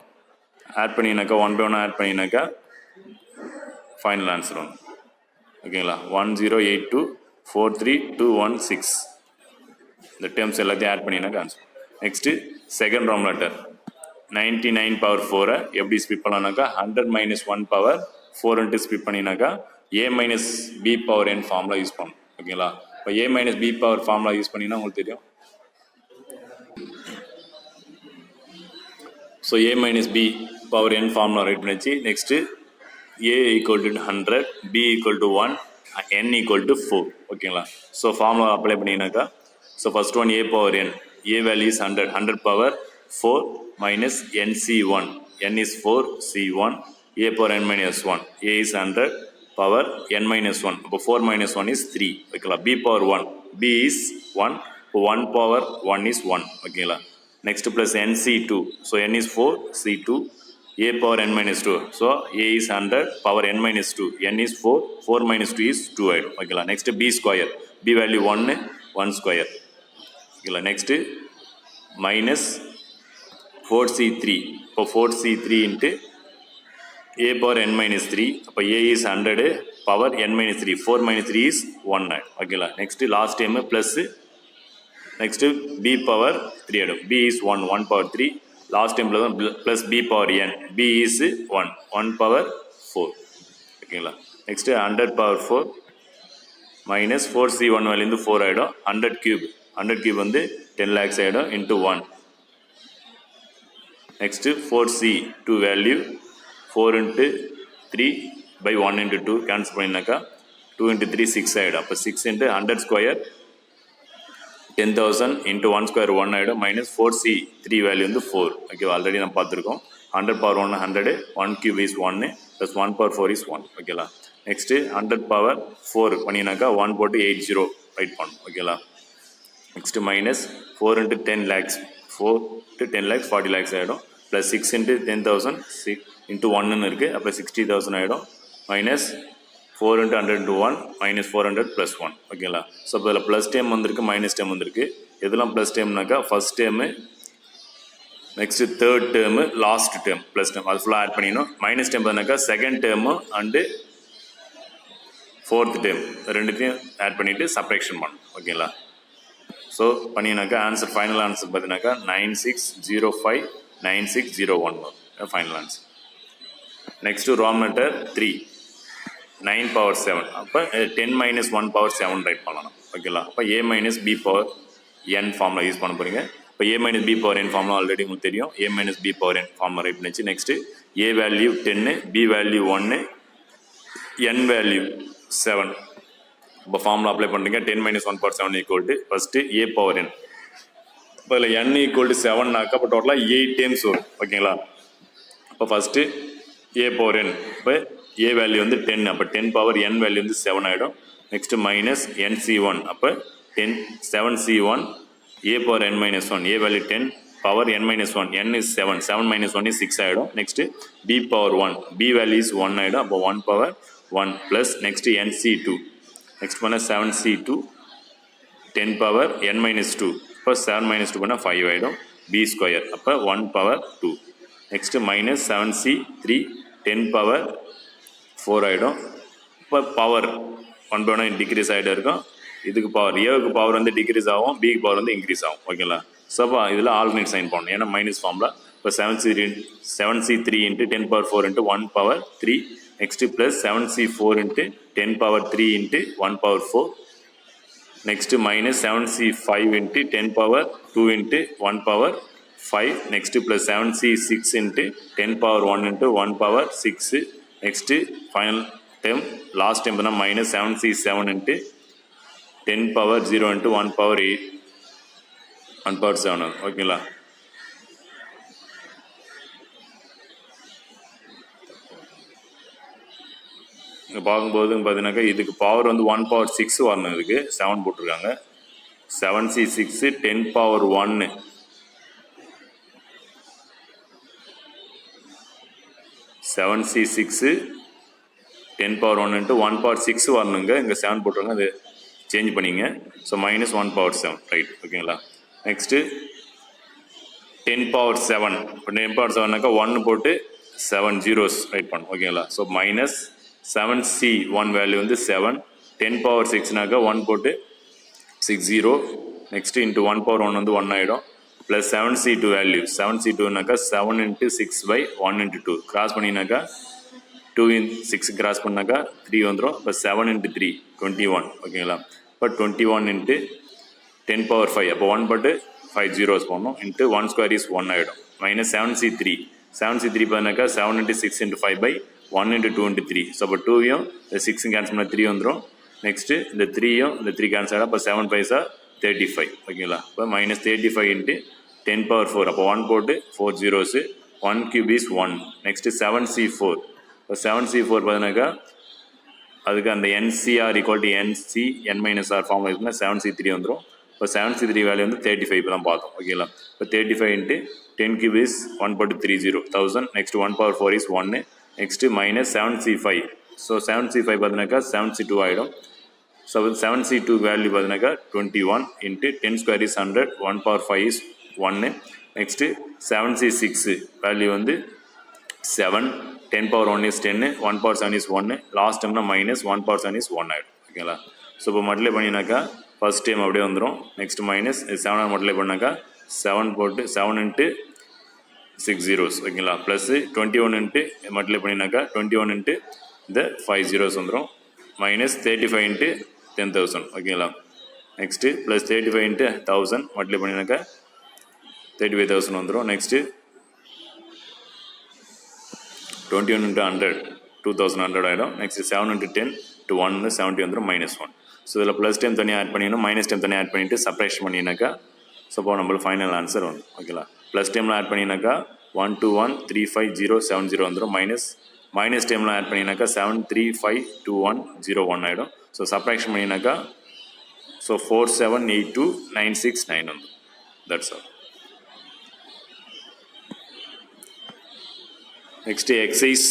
ஆட் பண்ணினாக்கா 1 by 1 ஆட் பண்ணினாக்கா ஃபைனல் ஆன்சர் வந்து ஓகேங்களா 108243216. இந்த டேர்ம்ஸ் எல்லாத்தையும் ஆட் பண்ணினாக்கா answer. Next second roman letter 99 power 4 எப்படி ஸ்பிட் பண்ணலாம்னாக்கா 100 மைனஸ் 1 பவர் 4 ஸ்பிட் பண்ணினாக்கா a minus B power n formula use பண்ணணும் ஓகேங்களா. இப்போ a minus B power formula use பண்ணினா உங்களுக்கு தெரியும். So a minus B power n formula write பண்ணிச்சு. Next a equal to 100, b equal to 1, n equal to 4 ஓகேங்களா. So formula apply பண்ணினாக்கா so first one a power n, a value is 100, 100 power 4 minus nc1, n is 4, c1, a power n minus 1, a is 100 power n minus 1, அப்போ 4 minus 1 is 3 ஓகேங்களா. b power 1, b is 1, இப்போ 1 power 1 is 1 ஓகேங்களா. next plus nc2, so n is 4, c2, a power n minus 2, so a is 100 power n minus 2, n is 4, 4 minus 2 is 2 ஆயிடும் ஓகேங்களா. next b square, b value 1, 1 square ஓகேங்களா. next minus 4c3, இப்போ 4c3 into a power n minus 3, அப்போ a is 100 power n minus 3, 4 minus 3 is 1 ஓகேங்களா. Next last time plus next b power 3 ஆகிடும், b is 1, 1 power 3, last time plus b power n, b is 1, 1 power 4 ஓகேங்களா. Next 100 power 4 minus 4c1 வேல்யூந்து 4 ஆகிடும், 100 cube, 100 cube வந்து 10 lakhs ஆகிடும் into 1. next 4c2 value 4 into 3 by 1 into 2 cancel பண்ணினாக்கா 2 into 3 6 ஆகிடும். அப்போ 6 into 100 square 10,000 into 1 square 1 ஆகிடும், minus 4c3 value வந்து 4 okay. Already நம்ம பார்த்துருக்கோம். 100 power 1 100, 1 cube is 1 plus 1 power 4 is 1 ஓகேலா. நெக்ஸ்ட்டு 100 power 4 பண்ணினாக்கா 1 போட்டு 80 ரைட் பண்ணும் ஓகேலா. Next minus 4 into 10 lakhs, 4 to 10 lakhs 40 lakhs ஆகிடும், ப்ளஸ் 6 into 10,000 6 into 1 இருக்குது, அப்போ 60,000 ஆகிடும், minus 4 into 100 into 1 minus 400 plus 1 ஓகேங்களா. ஸோ இப்போ இதில் ப்ளஸ் டைம் வந்திருக்கு, மைனஸ் டைம் வந்திருக்கு. எதெல்லாம் ப்ளஸ் டைம்னாக்கா first term, next third term, last term plus time அது ஃபுல்லாக ஆட் பண்ணிடணும். மைனஸ் டைம் பார்த்தீங்கன்னாக்கா second term and fourth term ரெண்டுத்தையும் ஆட் பண்ணிவிட்டு சப்ரேக்ஷன் பண்ணணும் ஓகேங்களா. ஸோ பண்ணினாக்கா ஆன்சர் ஃபைனல் ஆன்சர் பார்த்தீங்கன்னாக்கா 96059601 ஃபைனல் ஆன்சர். நெக்ஸ்ட்டு ரோம் லெட்டர் 3 9 power 7, அப்போ 10 minus 1 power 7 ரைட் பண்ணலாம் ஓகேங்களா. அப்போ a minus B power n formula use பண்ண போகிறீங்க. இப்போ a minus B power n formula already உங்களுக்கு தெரியும். a minus B power n formula write பண்ணிச்சு. Next a value 10, b value 1, n value 7. இப்போ ஃபார்முலா அப்ளை பண்ணுறீங்க. 10 minus 1 power 7 equal to first a power n. இப்போ இதில் n equal to 7நாக்கா அப்போ டோட்டலாக 8 times வரும் ஓகேங்களா. அப்போ ஃபஸ்ட்டு a பவர் n, இப்போ a வேல்யூ வந்து 10, அப்போ 10 பவர் n வேல்யூ வந்து 7 ஆகிடும். நெக்ஸ்ட்டு மைனஸ் nc1, அப்போ 7c1 a power n minus 1, a value 10 power n minus 1, n is 7, 7 minus 1 is 6 ஆகிடும். Next b power 1, b value is 1 ஆகிடும், அப்போ 1 power 1 plus next nc2, next பண்ணால் 7c2 10 power n minus 2, இப்போ 7 minus 2 பண்ணால் 5 ஆகிடும், b square, அப்போ 1 power 2. Next minus 7c3 10 power 4 ஆகிடும். இப்போ பவர் 1 பை 1 டிக்ரீஸ் ஆகிட்டு இருக்கும். இதுக்கு பவர் ஏவுக்கு பவர் வந்து டிக்ரீஸ் ஆகும், பிக்கு பவர் வந்து இன்க்ரீஸ் ஆகும் ஓகேங்களா. ஸோ அப்போ இதில் ஆல்டர்னேட் சைன் பண்ணணும், ஏன்னா மைனஸ் ஃபார்முலா. இப்போ 7c3 into 10 power 4 into 1 power 3, next plus 7c4 into 10 power 3 into 1 power 4, next minus 7c5 into 10 power 2 into 1 power 5, next plus 7c6 into 10 power 1 into 1 power 6, next final time last time பண்ணால் minus 7c7 into 10 power 0 into 1 power 8, 1 power 7 ஓகேங்களா. இங்கே பார்க்கும்போது பார்த்தீங்கன்னாக்கா இதுக்கு power வந்து 1 power 6 வரணும், இதுக்கு 7 போட்டிருக்காங்க. 7c6 10 power 1, 7c6 10 power 1 into 1 power 6 வரணுங்க, இங்கே 7 போட்டிருக்காங்க, அது சேஞ்ச் பண்ணிங்க. ஸோ மைனஸ் 1 power 7 ரைட் ஓகேங்களா. நெக்ஸ்ட்டு 10 power 7, இப்போ 10 power 7னாக்கா 1 போட்டு 7 zeros ரைட் பண்ணும் ஓகேங்களா. ஸோ மைனஸ் 7c1 வேல்யூ வந்து 7, 10 power 6னாக்கா 1 போட்டு 6 0, நெக்ஸ்ட்டு இன்ட்டு 1 power 1 வந்து 1 ஆகிடும், ப்ளஸ் 7C2 வேல்யூ 7C2னாக்கா 7 into 6 by 1 into 2 கிராஸ் பண்ணினாக்கா 2 in 6 கிராஸ் பண்ணாக்கா 3 வந்துடும். இப்போ 7 into 3 21 ஓகேங்களா. இப்போ 21 into 10 power 5 அப்போ 1 பட்டு 5 zeros போடணும் இன்ட்டு 1 square is 1 ஆகிடும். மைனஸ் 7C3 பார்த்தாக்கா 7 into 6 into 5 by 1 into 2 into 3. So அப்போ 2யும் இந்த 6 கேன்சல் பண்ணால் 3 வந்துடும். நெக்ஸ்ட்டு இந்த 3யும் இந்த 3 கேன்சல் ஆகிடும். அப்போ 7 5 35 ஓகேங்களா. இப்போ மைனஸ் 35 into 10 power 4 அப்போ 1 போட்டு 4 zeros 1 cube is 1. Next 7C4 இப்போ 7C4 பார்த்தினாக்கா அதுக்கு அந்த NCR equal to NC n minus r form இருக்குன்னா 7C3 வந்துடும். இப்போ 7C3 வேல்யூ வந்து 35 இப்போ தான் பார்த்தோம் ஓகேங்களா. இப்போ 35 into 10 cube is 1 போட்டு 30 1000. Next 1 power 4 is 1. Next minus 7C5 so 7C5 பார்த்தினாக்கா 7C2 ஆகிடும். ஸோ 7C2 வேல்யூ பார்த்தினாக்கா 21 into 10 square is 100 1 power 5 is 1. Next 7C6 value வந்து 7 10 power 1 is 10 1 power 7 is 1 last டைம்னா மைனஸ் 1 power 7 is 1 ஆகிடும் ஓகேங்களா. So இப்போ multiply பண்ணினாக்கா first time அப்படியே வந்துடும். நெக்ஸ்ட் மைனஸ் 7 மல்டிப்ளை பண்ணாக்கா 7 போட்டு 7 into 6 zeros ஓகேங்களா. ப்ளஸ் 21 into மல்டிப்ளை பண்ணினாக்கா 21 into இந்த 5 zeros வந்துடும். மைனஸ் 35 into 10,000 ஓகேங்களா. நெக்ஸ்ட்டு ப்ளஸ் 35 into 1000 மல்டிப்ளை பண்ணினாக்கா 35,000 வந்துடும். நெக்ஸ்ட்டு 21 into 100 2100 ஆகிடும். நெக்ஸ்ட் 7 into 10 to 1 70 வந்துடும் மைனஸ் 1. ஸோ இதில் ப்ளஸ் டைம் தனியாக ஆட் பண்ணிடணும் மைனஸ் டைம் தனியாக ஆட் பண்ணிவிட்டு சப்ராக்ஷன் பண்ணினாக்கா ஸோ இப்போ நம்மளுக்கு ஃபைனல் ஆன்சர் வரும் ஓகேங்களா. ப்ளஸ் டைமில் ஆட் பண்ணினாக்கா 12135 வந்துடும். மைனஸ் டைமில் ஆட் பண்ணினாக்கா 7352101 ஆகிடும். ஸோ சப்ராக்ஷன் பண்ணினாக்கா ஸோ 4782969 வந்துடும். That's all. Next exercise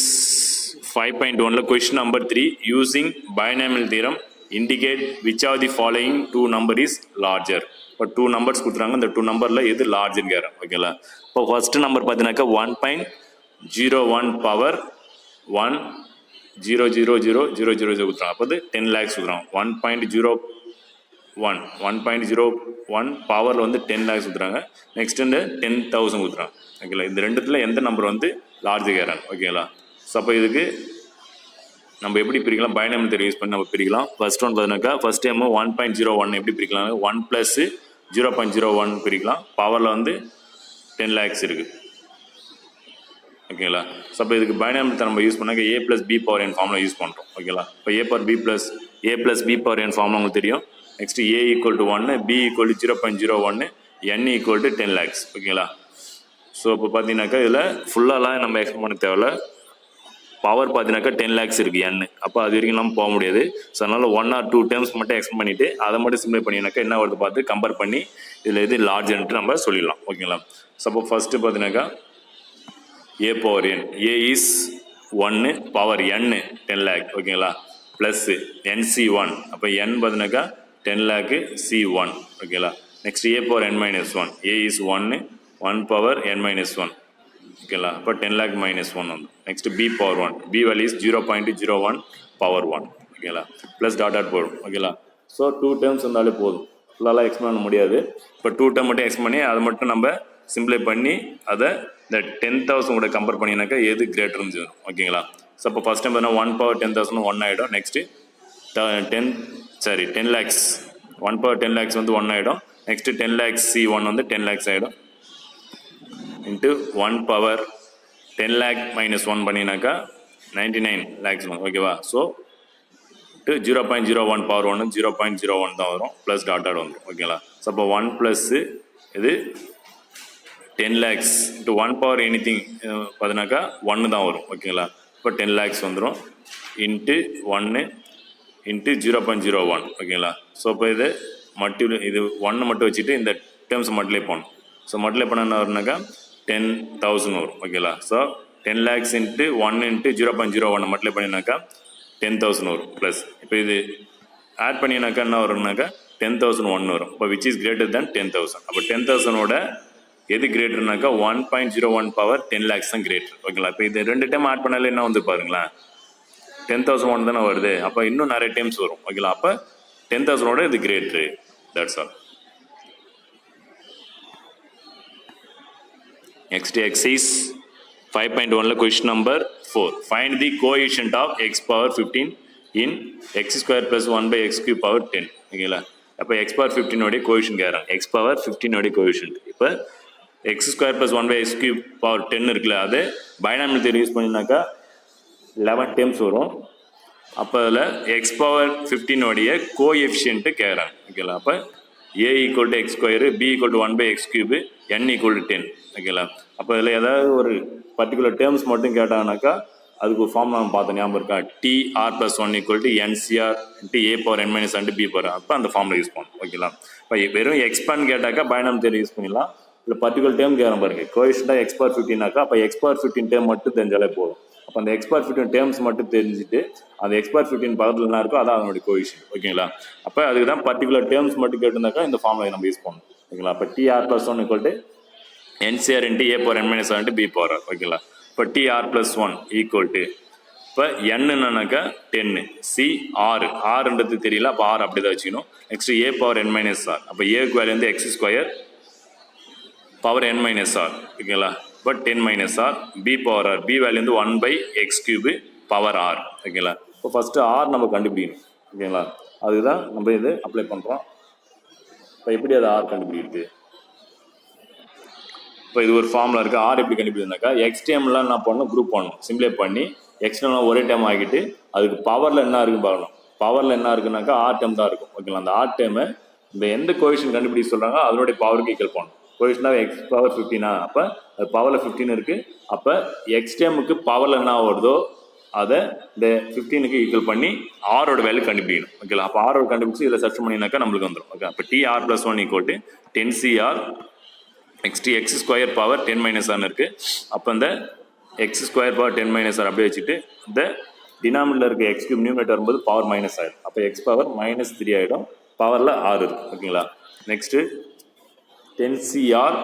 5.1 question number 3 using binomial theorem indicate which of the following two number is larger. இப்போ 2 numbers கொடுத்துறாங்க. இந்த 2 நம்பரில் எது லார்ஜுன்னு கேட்குறேன் ஓகேங்களா. இப்போ ஃபர்ஸ்ட் நம்பர் பார்த்தீங்கன்னாக்கா 1.01 பவர் 1000000 கொடுத்துறாங்க. அப்போ 10 lakhs கொடுத்துறாங்க. 1.01 பவரில் வந்து 10 lakhs கொடுத்துறாங்க. நெக்ஸ்ட் வந்து 10,000 கொடுத்துறாங்க ஓகேங்களா. இந்த ரெண்டுத்துல எந்த நம்பர் வந்து லார்ஜ் கேட்குறாங்க ஓகேங்களா. ஸோ அப்போ இதுக்கு நம்ம எப்படி பிரிக்கலாம் பைனாமியல் தியரி யூஸ் பண்ணி நம்ம பிரிக்கலாம். ஃபர்ஸ்ட் ஒன் பார்த்தீங்கன்னாக்கா ஃபர்ஸ்ட் டைம் 1.01 எப்படி பிரிக்கலாம் 1 + 0.01 பிரிக்கலாம். பவரில் வந்து 10 lakhs இருக்குது ஓகேங்களா. ஸோ அப்போ இதுக்கு பைனாமியல் நம்ம யூஸ் பண்ணாக்க a + b power n ஃபார்மில் யூஸ் பண்ணுறோம் ஓகேங்களா. இப்போ a + b power n ஃபார்மில் உங்களுக்கு தெரியும். Next a = 1 b = 0.01 n = 10 lakhs ஓகேங்களா. ஸோ இப்போ பார்த்தீங்கன்னாக்கா இதில் ஃபுல்லாலாம் நம்ம எக்ஸ்பிளைன் பண்ண தேவையில்ல. பவர் பார்த்தீங்கன்னாக்கா 10 lakhs இருக்குது n. அப்போ அது வரைக்கும் நம்ம போக முடியாது. ஸோ அதனால் 1 or 2 terms மட்டும் எக்ஸ்பிளைன் பண்ணிவிட்டு அதை மட்டும் சிம்ப்ளை பண்ணினாக்கா என்ன வருது பார்த்து கம்பேர் பண்ணி இதில் எது லார்ஜ்ன்ட்டு நம்ம சொல்லிடலாம் ஓகேங்களா. ஸோ அப்போ ஃபஸ்ட்டு பார்த்தீங்கன்னாக்கா a power n a is 1 power n 10 lakh ஓகேங்களா. ப்ளஸ் nc1 அப்போ n பார்த்தீங்கன்னாக்கா 10 lakh c1 ஓகேங்களா. Next a power n - 1 a is 1 power n - 1 ஓகேங்களா. அப்போ 10 lakh - 1 வந்து. Next b power 1 b value is 0.01 power 1 ஓகேங்களா. ப்ளஸ் டாட் போடும் ஓகேங்களா. ஸோ 2 terms இருந்தாலே போதும். ஃபுல்லாலாம் எக்ஸ்பிளைன் பண்ண முடியாது. இப்போ 2 term மட்டும் எக்ஸ்பிளைன் பண்ணி அதை மட்டும் நம்ம சிம்ப்ளை பண்ணி அதை இந்த 10,000 கூட கம்பேர் பண்ணினாக்கா எது கிரேட்டர்னு வரும் ஓகேங்களா. ஸோ அப்போ ஃபஸ்ட் டைம் பார்த்தீங்கன்னா 1 power 10,000 1 ஆகிடும். நெக்ஸ்ட்டு 10 lakhs 1 power 10 lakhs வந்து 1 ஆகிடும். நெக்ஸ்ட்டு 10 lakhs c1 வந்து 10 lakhs ஆகிடும். இன்ட்டு 1 power 10 lakh - 1 பண்ணினாக்கா 99 lakhs ஓகேவா. ஸோ 0.01 பவர் 1 0.01 தான் வரும். ப்ளஸ் டாட் வந்துடும் ஓகேங்களா. ஸோ அப்போ 1 ப்ளஸ் இது 10 lakhs * 1 power anything பார்த்தினாக்கா 1 தான் வரும் ஓகேங்களா. இப்போ 10 lakhs வந்துடும் இன்ட்டு 1 இன்ட்டு 0.01 ஓகேங்களா. ஸோ இப்போ இது இது 1 மட்டும் வச்சுட்டு இந்த டேர்ம்ஸ் மல்டிப்ளை பண்ணணும். ஸோ மல்டிப்ளை பண்ண என்ன வரும்னாக்கா 10,000 வரும் ஓகேங்களா. So 10 lakhs into 1 into 0.01 multiply பண்ணினாக்கா 10,000 வரும். ப்ளஸ் இப்போ இது ஆட் பண்ணினாக்கா என்ன வரும்னாக்கா 10,001 வரும். இப்போ விச் இஸ் கிரேட்டர் தேன் 10,000. அப்போ 10,000ஓட எது கிரேட்டர்னாக்கா 1.01 பவர் 10 lakhs தான் கிரேட்டர் ஓகேங்களா. இப்போ இது 2 டைம் ஆட் பண்ணாலே என்ன வந்து பாருங்களேன் 10,001 தானே வருது. அப்போ இன்னும் நிறைய டைம்ஸ் வரும் ஓகேங்களா. அப்போ 10,000ஓட இது greater. That's all. Next exercise 5.1 question number 4. Find the coefficient of x power 15 in x square plus 1 by x cube power 10. ஓகேங்களா? அப்போ x power 15 உடைய கோஎஃபிஷியன்ட் கேட்குறாங்க. x power 15 உடைய கோஎஃபிஷியன்ட். இப்போ x square plus 1 by x cube power 10 இருக்குல்ல, அது binomial theory use பண்ணினாக்கா 11 times வரும். அப்போ அதில் எக்ஸ் பவர் 15 உடைய கோஎஃபிஷியன்ட்டு கேட்குறாங்க. ஓகேங்களா? அப்போ a equal to X square, b equal to 1 by x cube, n equal to 10. ஓகேங்களா? அப்போ இதில் ஏதாவது ஒரு பர்டிகுலர் டேர்ம்ஸ் மட்டும் கேட்டாங்கனாக்கா அதுக்கு ஒரு ஃபார்ம் நம்ம பார்த்தோம், ஞாபகம் இருக்கா? TR+1 equal to NCR into a power n minus and b power. அப்போ அந்த ஃபார்மில் யூஸ் பண்ணணும். ஓகேங்களா? இப்போ வெறும் எக்ஸ்பேண்ட் கேட்டாக்கா பைனாமியல் தியரி யூஸ் பண்ணிடலாம். இல்லை பர்டிகுலர் டேர்ம் கேட்குறோம் பாருங்க, கோஎஃபிஷியன்ட்டாக x பவர் 15 அப்போ x பவர் 15 டேர்ம் மட்டும் தெரிஞ்சாலே போதும். அப்போ அந்த x பவர் 15 டேர்ம்ஸ் மட்டும் தெரிஞ்சுட்டு அந்த x பவர் 15 பக்கத்தில் என்ன இருக்கோ அதான் அதனுடைய கோஎஃபிஷியன்ட். ஓகேங்களா? அப்போ அதுக்கு தான் பர்டிகுலர் டேர்ம்ஸ் மட்டும் கேட்டிருந்தாக்கா இந்த ஃபார்மில் நம்ம யூஸ் பண்ணணும். ஓகேங்களா? அப்போ TR+1 equal to NCR into a power n minus into b power. ஓகேங்களா? இப்போ TR+1 ஈக்குவல் டு இப்போ என்னன்னாக்கா 10, C ஆறுன்றது தெரியல, அப்போ ஆறு அப்படி தான் வச்சுக்கணும். Next a power n minus R, அப்போ ஏக்கு வேல்யூ வந்து X square power n minus r. ஓகேங்களா? இப்போ 10 minus r, b power r, b value வந்து 1 by x cube power r. ஓகேங்களா? இப்போ ஃபஸ்ட்டு ஆர் நம்ம கண்டுபிடிக்கணும். ஓகேங்களா? அதுதான் நம்ம இது அப்ளை பண்ணுறோம். இப்போ எப்படி அது ஆர் கண்டுபிடிக்கிறது? இப்போ இது ஒரு ஃபார்முலா இருக்குது. ஆர் எப்படி கண்டுபிடிச்சாக்கா எக்ஸ் டைம்லாம் என்ன பண்ணணும், குரூப் பண்ணணும், சிம்ப்ளை பண்ணி எக்ஸ்டர்னல் ஒரே டைம் ஆகிட்டு அதுக்கு பவரில் என்ன இருக்குன்னு பார்க்கணும். பவரில் என்ன இருக்குனாக்கா ஆர் டைம் தான் இருக்கும். ஓகேங்களா? அந்த ஆர் டைமை இந்த எந்த கோஎஃபிஷியன்ட் கண்டுபிடிக்க சொல்கிறாங்க அதனுடைய பவருக்கு ஈக்குவல் பண்ணணும். கோஎஃபிஷியன்டாக எக்ஸ் பவர் 15 அப்போ அது பவரில் 15 இருக்குது. அப்போ எக்ஸ் டைமுக்கு பவரில் என்ன வருதோ அதை இந்த 15க்கு ஈக்குவல் பண்ணி ஆரோட வேல்யூ கண்டுபிடிக்கணும். ஓகேங்களா? அப்போ ஆரோட கண்டுபிடிச்சி இதில் சர்ச் பண்ணினாக்கா நம்மளுக்கு வந்துடும். ஓகே, அப்போ TR+1 equal to 10CR next X square power 10 minus ஆர்னு இருக்குது. அப்போ இந்த X square power 10 minus R அப்படியே வச்சுட்டு இந்த டினாமினேட்டர் இருக்க எக்ஸ் கியூப் நியூமரேட்டர் வரும்போது பவர் மைனஸ் ஆகிடும். அப்போ எக்ஸ் பவர் -3 ஆகிடும். பவரில் 6 இருக்குது. ஓகேங்களா? நெக்ஸ்ட்டு 10CR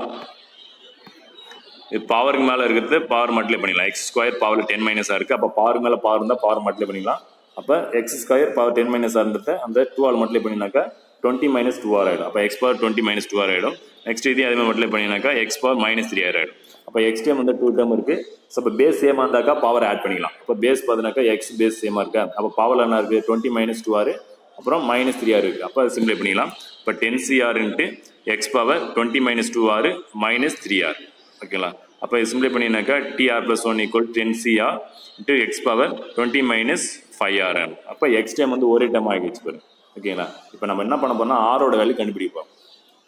இது பவருக்கு மேலே இருக்கிறது பவர் மல்டிப்ளை பண்ணிக்கலாம். எக்ஸ் ஸ்கொயர் பவரில் 10 மைனஸ் ஆர் இருக்குது. அப்போ பவருக்கு மேலே பவர் இருந்தால் பவர் மல்டிப்ளை பண்ணிக்கலாம். அப்போ எக்ஸ் ஸ்கொயர் பவர் 10 மைனஸ் ஆர்ன்றத அந்த 2 மல்டிப்ளை பண்ணினாக்கா 20 மைனஸ் 2R ஆகிடும். அப்போ எக்ஸ் பவர் 20 மைனஸ் 2R ஆகிடும். நெக்ஸ்ட் இதே அதே மாதிரி மல்டிப்ளை பண்ணினாக்கா எக்ஸ் பவர் -3R ஆகிடும். அப்போ எக்ஸ் டைம் வந்து 2 டைம் இருக்குது. ஸோ இப்போ பேஸ் சேமாக இருந்தாக்கா பவர் ஆட் பண்ணிக்கலாம். இப்போ பேஸ் பார்த்தினாக்கா எக்ஸ் பேஸ் சேமாக இருக்கா, அப்போ பவர் என்ன இருக்குது 20 மைனஸ் 2R அப்புறம் -3R இருக்குது. அப்போ அதை சிம்ப்ளை பண்ணிக்கலாம். இப்போ 10CR into x power 20 minus 2R -3R. ஓகேங்களா? அப்போ இது சிம்ப்ளை பண்ணினாக்கா TR+1 equal 10CR into x power 20 minus 5R. அப்போ எக்ஸ் டைம் வந்து ஒரே டைம் ஆகிடுச்சு பாருங்க. ஓகேங்களா? இப்போ நம்ம என்ன பண்ண போனால் ஆரோட வேல்யூ கண்டுபிடிப்போம்.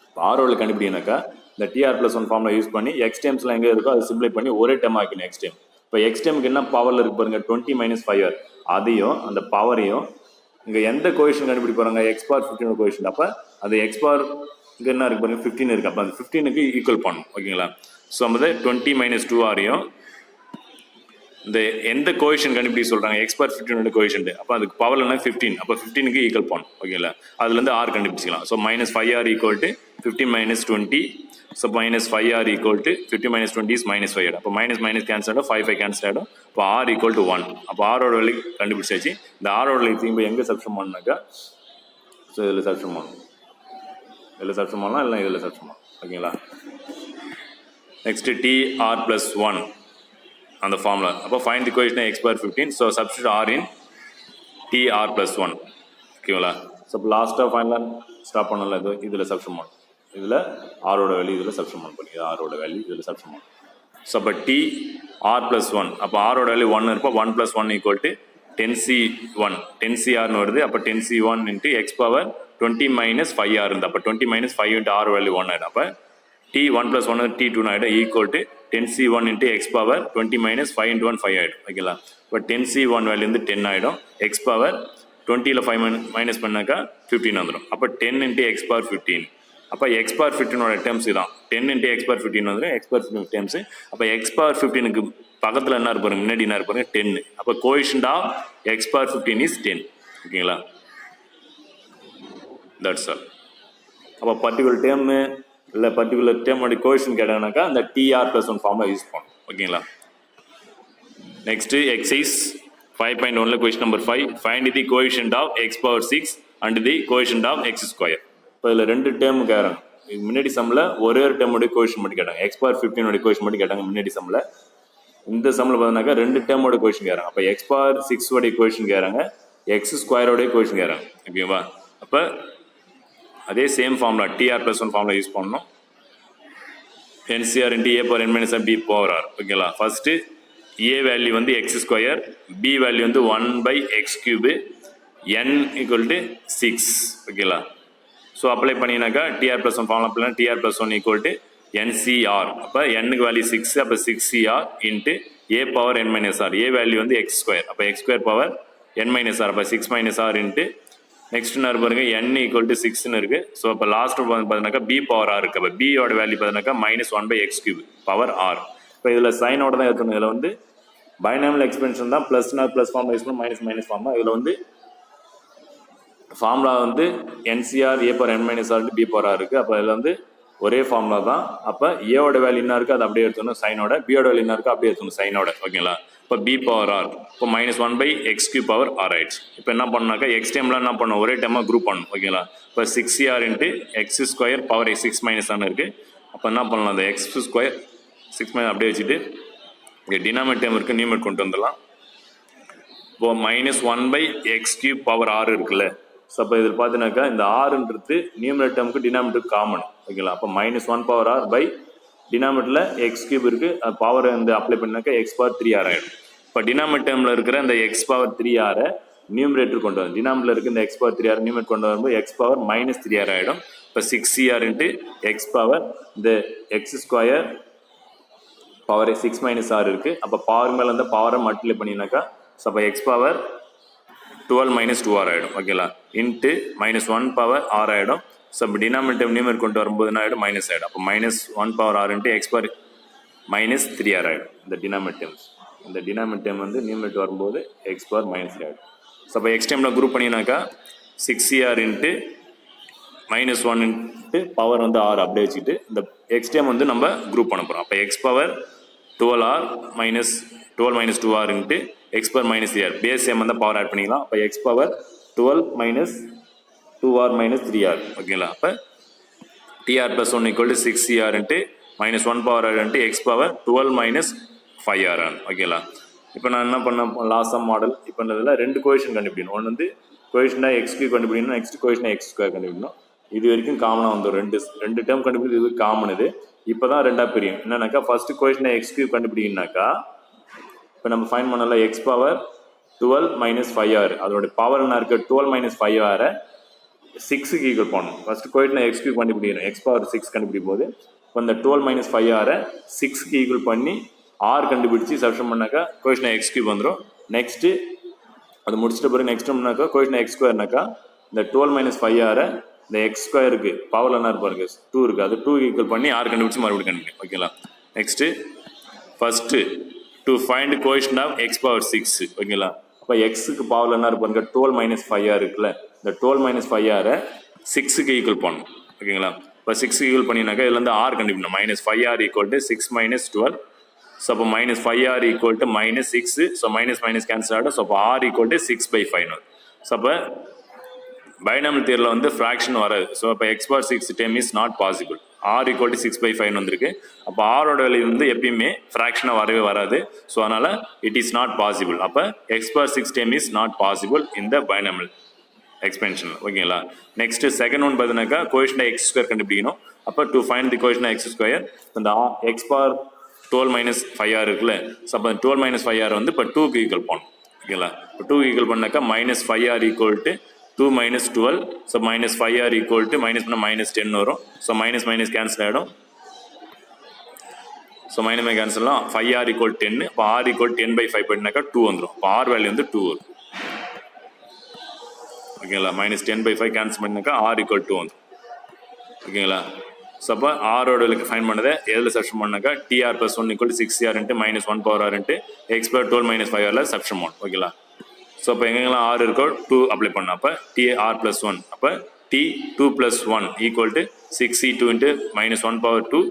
இப்போ ஆரோட கண்டுபிடினாக்கா இந்த TR+1 ஃபார்மில் யூஸ் பண்ணி எக்ஸ் டைம்ஸ்லாம் எங்கே இருக்கோ அதை சிம்ப்ளை பண்ணி ஒரே டைம் ஆக்கணும் எக்ஸ் டைம். இப்போ எக்ஸ் டைமுக்கு என்ன பவரில் இருக்கு பாருங்க 20 மைனஸ் 5R, அதையும் அந்த பவரையும் இங்கே எந்த கோஎஃபிஷியன்ட் கண்டுபிடி போகிறாங்க எக்ஸ் பவர் 15 கோஎஃபிஷியன்ட். அப்போ அது எக்ஸ் பவர் இங்கே என்ன இருக்கு பாருங்க 15 இருக்குது. அப்போ அந்த 15க்கு ஈக்குவல் பண்ணணும். ஓகேங்களா? ஸோ நம்ம 20 மைனஸ் 2Rயும் இந்த எந்த கோஎஃபிஷியன்ட் கண்டுபிடி சொல்கிறாங்க எக்ஸ் பவர் 15 கோஎஃபிஷியன்ட். அப்போ அதுக்கு பவர் என்ன 15. அப்போ 15க்கு ஈக்குவல் பண்ணும். ஓகேங்களா? அதுலேருந்து ஆர் கண்டுபிடிச்சிக்கலாம். So -5R equal to 15 minus 20. So -5R equal to 15 minus 20 is -5. அப்போ மைனஸ் கேன்சல் ஆகிடும், 5 கேன்சல் ஆகிடும். இப்போ ஆர் ஈக்குவல் டு 1. அப்போ ஆரோட வேல்யூ கண்டுபிடிச்சாச்சு. இந்த ஆரோட வேல்யூ திரும்பி எங்கே சப்ஸ்டிட்யூட் பண்ணாக்கா ஸோ இதில் சப்ஸ்டிட்யூட் பண்ணணும். இதில் சப்ஸ்டிட்யூட் பண்ணலாம், இல்லை இதில் சப்ஸ்டிட்யூட் பண்ணலாம். ஓகேங்களா? நெக்ஸ்ட்டு TR+1 அந்த ஃபார்முலா. அப்போ find the coefficient x power 15. So substitute r in TR+1. ஓகேங்களா? ஸோ இப்போ லாஸ்ட்டாக ஃபைனலாக ஸ்டாப் பண்ணல, இது இதில் சப்ஸ்டிட்யூட் பண்ணணும். இதில் ஆரோட வேல்யூ இதில் சப்ஸ்டிட்யூட் பண்ணி ஆரோட வேல்யூ இதில் சப்ஸ்டிட்யூட் பண்ணணும். ஸோ அப்போ TR+1 அப்போ ஆரோட வேல்யூ 1 இருப்போம். 1 + 1 ஈக்குவல் டு 10C1 10CRன்னு வருது. அப்போ 10C1 into x power 20 minus 5R இருந்து அப்போ 20 மைனஸ் 5 இன்ட்டு ஆர் வேல்யூ 1 ஆகிடும். அப்போ T1 + 1 T2 ஆகிடும் equal to 10C1 into x power 20 minus 5 into 1 5 ஆகிடும். ஓகேங்களா? இப்போ 10C1 வேல்யூ வந்து 10 ஆகிடும். எக்ஸ் பவர் 20ல் 5 மைனஸ் பண்ணாக்கா 15 வந்துடும். அப்போ 10 இன்ட்டு எக்ஸ் பவர் 15. அப்போ எக்ஸ் பவர் 15ஓட டேர்ம்ஸ் தான் 10 இன்ட்டு எக்ஸ் பவர் 15 வந்துடும். X power 15 terms. அப்போ எக்ஸ் பவர் 15க்கு பக்கத்தில் என்ன இருப்பாரு, முன்னாடி என்ன இருப்பாரு 10. அப்போ coefficient of x power 15 is 10. ஓகேங்களா? That's all. அப்போ பர்டிகுலர் டேர்மு இல்லை பர்டிகுலர் டேர்மோட கோஎஃபிஷியன்ட் கேட்டாங்கனாக்கா அந்த TR+1 ஃபார்முலா யூஸ் பண்ணணும். ஓகேங்களா? Next exercise 5.1 question number 5. Find the coefficient of x power 6 and the coefficient of x square. இப்போ இதில் 2 டேர்ம் கேட்குறாங்க. முன்னாடி சம்மில் ஒரே ஒரு டேர்முடைய கோஷன் மட்டும் கேட்டாங்க. எக்ஸ் பவர் 15 கோஷன் மட்டும் கேட்டாங்க முன்னாடி சம்மில். இந்த சம்மில் பார்த்தீங்கன்னாக்கா 2 டேர்மோட கோஷன் கேட்குறாங்க. அப்போ எக்ஸ் பவர் 6 கோஷன் கேட்குறாங்க, எக்ஸ் ஸ்கொயரோடைய கோஷன் கேட்குறாங்க. ஓகேவா? அப்போ அதே same formula TR+1 formula use பண்ணணும். NCR into A power n minus B power R. ஓகேங்களா? ஃபர்ஸ்ட்டு A வேல்யூ வந்து எக்ஸ் ஸ்கொயர், B வேல்யூ வந்து 1/x3, n ஈக்குவல் டு 6. ஓகேங்களா? ஸோ அப்ளை பண்ணினாக்கா TR+1 formula apply TR+1 equal to NCR. அப்போ n value 6, அப்போ 6CR into A power n minus R. A value வந்து X square, அப்போ X square power n minus R, அப்போ 6 - R into next என்ன பாருங்க n equal to 6ன்னு இருக்கு. So அப்போ last பார்த்தீங்கன்னாக்கா B பவர் R இருக்கு. அப்போ B யோட வேல்யூ பார்த்தீங்கன்னாக்கா -1/x3 பவர் R. இப்போ இதில் சைனோட தான் எடுக்கணும். இதில் வந்து பைனாமியல் எக்ஸ்பென்ஷன் தான், ப்ளஸ்னா ப்ளஸ் ஃபார்முலா யூஸ் பண்ணணும், மைனஸ் ஃபார்முலா. இதில் வந்து ஃபார்முலா வந்து NCR A power n minus r B power R இருக்கு. அப்போ இதில் வந்து ஒரே ஃபார்முலா தான். அப்போ ஏவோட வேல்யூ என்ன இருக்குது அது அப்படியே எடுத்துக்கணும் சைனோட, பியோட வேல்யூ என்ன இருக்குது அப்படியே எடுத்துக்கணும் சைனோட. ஓகேங்களா? இப்போ B பவர் R இப்போ -1/x3 பவர் R ஆயிடுச்சு. இப்போ என்ன பண்ணாக்கா எக்ஸ் டைம்லாம் என்ன பண்ணணும், ஒரே டைமாக குரூப் பண்ணணும். ஓகேங்களா? இப்போ 6CR into X square power 6 - 1 இருக்குது. அப்போ என்ன பண்ணலாம், அந்த எக்ஸ் ஸ்கொயர் 6 அப்படியே வச்சுட்டு இங்கே டினாமினேட் டைம் இருக்குது, நியூமரேட் கொண்டு வந்துடலாம். இப்போ -1/x3 பவர் R இருக்குல்ல. ஸோ அப்போ இதில் பார்த்தீங்கன்னாக்கா இந்த ஆறுன்றது நியூமரேட் டேர்முக்கு டினாமினேட்டருக்கு காமன். ஓகேங்களா? அப்போ -1 பவர் R பை டினாமினேட்டில் x3 இருக்குது, பவர் வந்து அப்ளை பண்ணாக்கா x பவர் 3R ஆகிடும். இப்போ டினாமினேட் டேர்மில் இருக்கிற இந்த x பவர் 3R நியூமரேட்டர் கொண்டு வரும். டினாமினேட்டில் இருக்க இந்த x பவர் 3R நியூமரேட் கொண்டு வரும்போது x பவர் -3R ஆகிடும். இப்போ 6CR இன்ட்டு எக்ஸ் பவர் இந்த எக்ஸ் ஸ்கொயர் பவர் 6 - R இருக்குது. அப்போ பவர் மேலே வந்து பவரை மல்டிப்ளை பண்ணினாக்கா ஸோ அப்போ x பவர் 12 - 2R ஆகிடும். ஓகேங்களா? இன்ட்டு -1 பவர் R ஆகிடும். ஸோ இப்போ டினாமினேட்டர் நியூமரேட் கொண்டு வரும்போது என்ன ஆகிடும், மைனஸ் ஆகிடும். அப்போ -1 power R into x power -3R ஆகிடும். இந்த டினாமினேட் டேர்ம் வந்து நியூமரேட் வரும்போது எக்ஸ் பவர் -3 ஆகிடும். ஸோ அப்போ எக்ஸ் டைமில் group பண்ணினாக்கா 6CR into -1 into power வந்து R அப்படியே வச்சுட்டு இந்த எக்ஸ் டைம் வந்து நம்ம குரூப் பண்ண போகிறோம். அப்போ X power 12R -12 - 2R into x power -3R base same வந்து பவர் ஆட் பண்ணிக்கலாம். அப்போ எக்ஸ் பவர் 12 - 2R - 3R. ஓகேங்களா? அப்போ TR+1 equal to 6CR into -1 power R into x power 12 - 5R. ஓகேங்களா? இப்போ நான் என்ன பண்ண லாஸ்ட் சம் மாடல் இப்போ இதில் 2 கோஎஃபிஷியன்ட் கண்டுபிடிக்கணும். ஒன்று வந்து கோஎஃபிஷியன்டாக x3 கண்டுபிடிக்கணும், நெக்ஸ்ட் கோஎஃபிஷியன்டாக x ஸ்கொயர் கண்டுபிடிக்கணும். இது வரைக்கும் காமனாக வந்து ரெண்டு டேர்ம் கண்டுபிடிக்கிறது இது காமன். இது இப்போ தான் ரெண்டாக பிரியும். என்னன்னாக்கா ஃபர்ஸ்ட் கோஎஃபிஷியன்டாக x3 கண்டுபிடிக்கணும்னாக்கா இப்போ நம்ம ஃபைன் பண்ணல எக்ஸ் பவர் 12 - 5R அதோட பவர் என்ன இருக்குது 12 - 5R 6க்கு ஈக்குவல் பண்ணணும். ஃபர்ஸ்ட் கோஎஃபிஷியன்ட் x3 கண்டுபிடிக்கணும், எக்ஸ் பவர் 6 கண்டுபிடிக்கும் போது இப்போ இந்த 12 - 5R 6க்கு ஈக்குவல் பண்ணி R கண்டுபிடிச்சி சப்ஸ்டிட்யூட் பண்ணாக்கா கோஎஃபிஷியன்ட் x3 வந்துடும். நெக்ஸ்ட்டு அது முடிச்சிட்ட பிறகு நெக்ஸ்ட் டைம்னாக்கா கோஎஃபிஷியன்ட் x ஸ்கொயர்னாக்கா இந்த 12 - 5R இந்த எக்ஸ் ஸ்கொயருக்கு பவர் என்ன இருப்பாருங்க 2 இருக்குது, அது 2 ஈக்குவல் பண்ணி R கண்டுபிடிச்சி மறுபடியும் கண்டுபிடிக்கும். ஓகேங்களா? Next first to find coefficient of x power 6. ஓகேங்களா? அப்போ எக்ஸுக்கு பவர் என்ன இருப்பாருங்க 12 - 5R இருக்குல்ல, இந்த 12 - 5R 6க்கு ஈக்குவல் பண்ணணும். ஓகேங்களா? இப்போ 6க்கு ஈக்குவல் பண்ணினாக்கா இதில் வந்து R கண்டுபிடிக்கணும். -5R equal to 6 - 12. ஸோ அப்போ -5R equal to -6. So minus cancel ஆகிடும். ஸோ அப்போ R ஈக்குவல் டு 6/5. ஸோ அப்போ பைனாமியல் தியரில் வந்து ஃப்ராக்ஷன் வராது. ஸோ அப்போ X power 6 time is not possible. R equal to 6/5 வந்திருக்கு. அப்போ ஆரோட வேல்யூ வந்து எப்பயுமே ஃப்ராக்ஷனாக வரவே வராது. ஸோ அதனால் இட் இஸ் நாட் பாசிபிள். அப்போ X power 6 time is not possible இந்த பைனாமியல் எக்ஸ்பென்ஷன். ஓகேங்களா? நெக்ஸ்ட் செகண்ட் ஒன் பார்த்தீங்கன்னாக்கா கோஎஃபிஷியன்ட் x ஸ்கொயர் கண்டுபிடிக்கணும். அப்போ to find the coefficient x square இந்த எக்ஸ் பவர் 12 - 5R இருக்குல்ல. ஸோ அப்போ 12 - 5R வந்து இப்போ 2க்கு ஈக்குவல் பண்ணணும். ஓகேங்களா? இப்போ 2க்கு ஈக்குவல் பண்ணாக்கா -5R equal to 2 - 12. So -5R equal to minus பண்ணால் -10 வரும். ஸோ மைனஸ் கேன்சல் ஆகிடும். ஸோ மைனஸ் கேன்சல்லாம் 5R ஈக்குவல் 10. இப்போ R ஈக்குவல் 10/5 பண்ணினாக்கா 2 வந்துடும். இப்போ R வேல்யூ வந்து 2 வரும். ஓகேங்களா? -10/5 கேன்சல் பண்ணினாக்கா R ஈக்குவல் 2 வந்துடும். ஓகேங்களா? ஸோ அப்போ ஆரோட வேல்யூக்கு ஃபைன் பண்ணதை எதில் சப்ஸ்டிட்யூட் பண்ணாக்கா TR+1 equal 6CR into -1 power R into x power 12 - 5R substitute பண்ணணும். ஓகேங்களா? ஸோ அப்போ எங்கெங்கெல்லாம் R இருக்கோ 2 அப்ளை பண்ணோம். அப்போ TR+1 அப்போ T2+1 equal to 6C2 into -1 power 2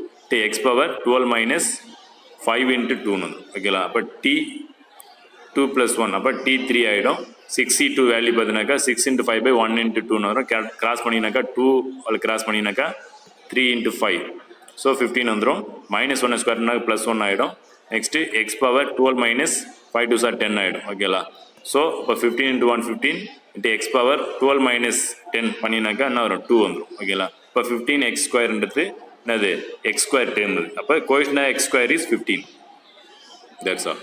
X power 12 - 5 into 2 வந்துடும். ஓகேங்களா? அப்போ T2+1 அப்போ T3 ஆகிடும். 6C2 வேல்யூ பார்த்தீங்கன்னாக்கா 6 × 5/1 × 2 வரும். கிராஸ் பண்ணினாக்கா 2 அதில் கிராஸ் பண்ணினாக்கா 3 into 5. So 15 வந்துரும். minus 1 ஸ்கொயர்னா plus 1 ஆயிடும். Next x power 12 minus 5 to 10 ஆயிடும். ஓகேங்களா? So இப்போ 15 into 1 15 into x power 12 minus 10 பண்ணினாக்கா என்ன வரும் 2 வந்துரும். ஓகேங்களா? இப்போ 15 x ஸ்கொயர்ன்றது என்னது x ஸ்கொயர் டேர்ம். அப்போ coefficient x square is 15. That's all.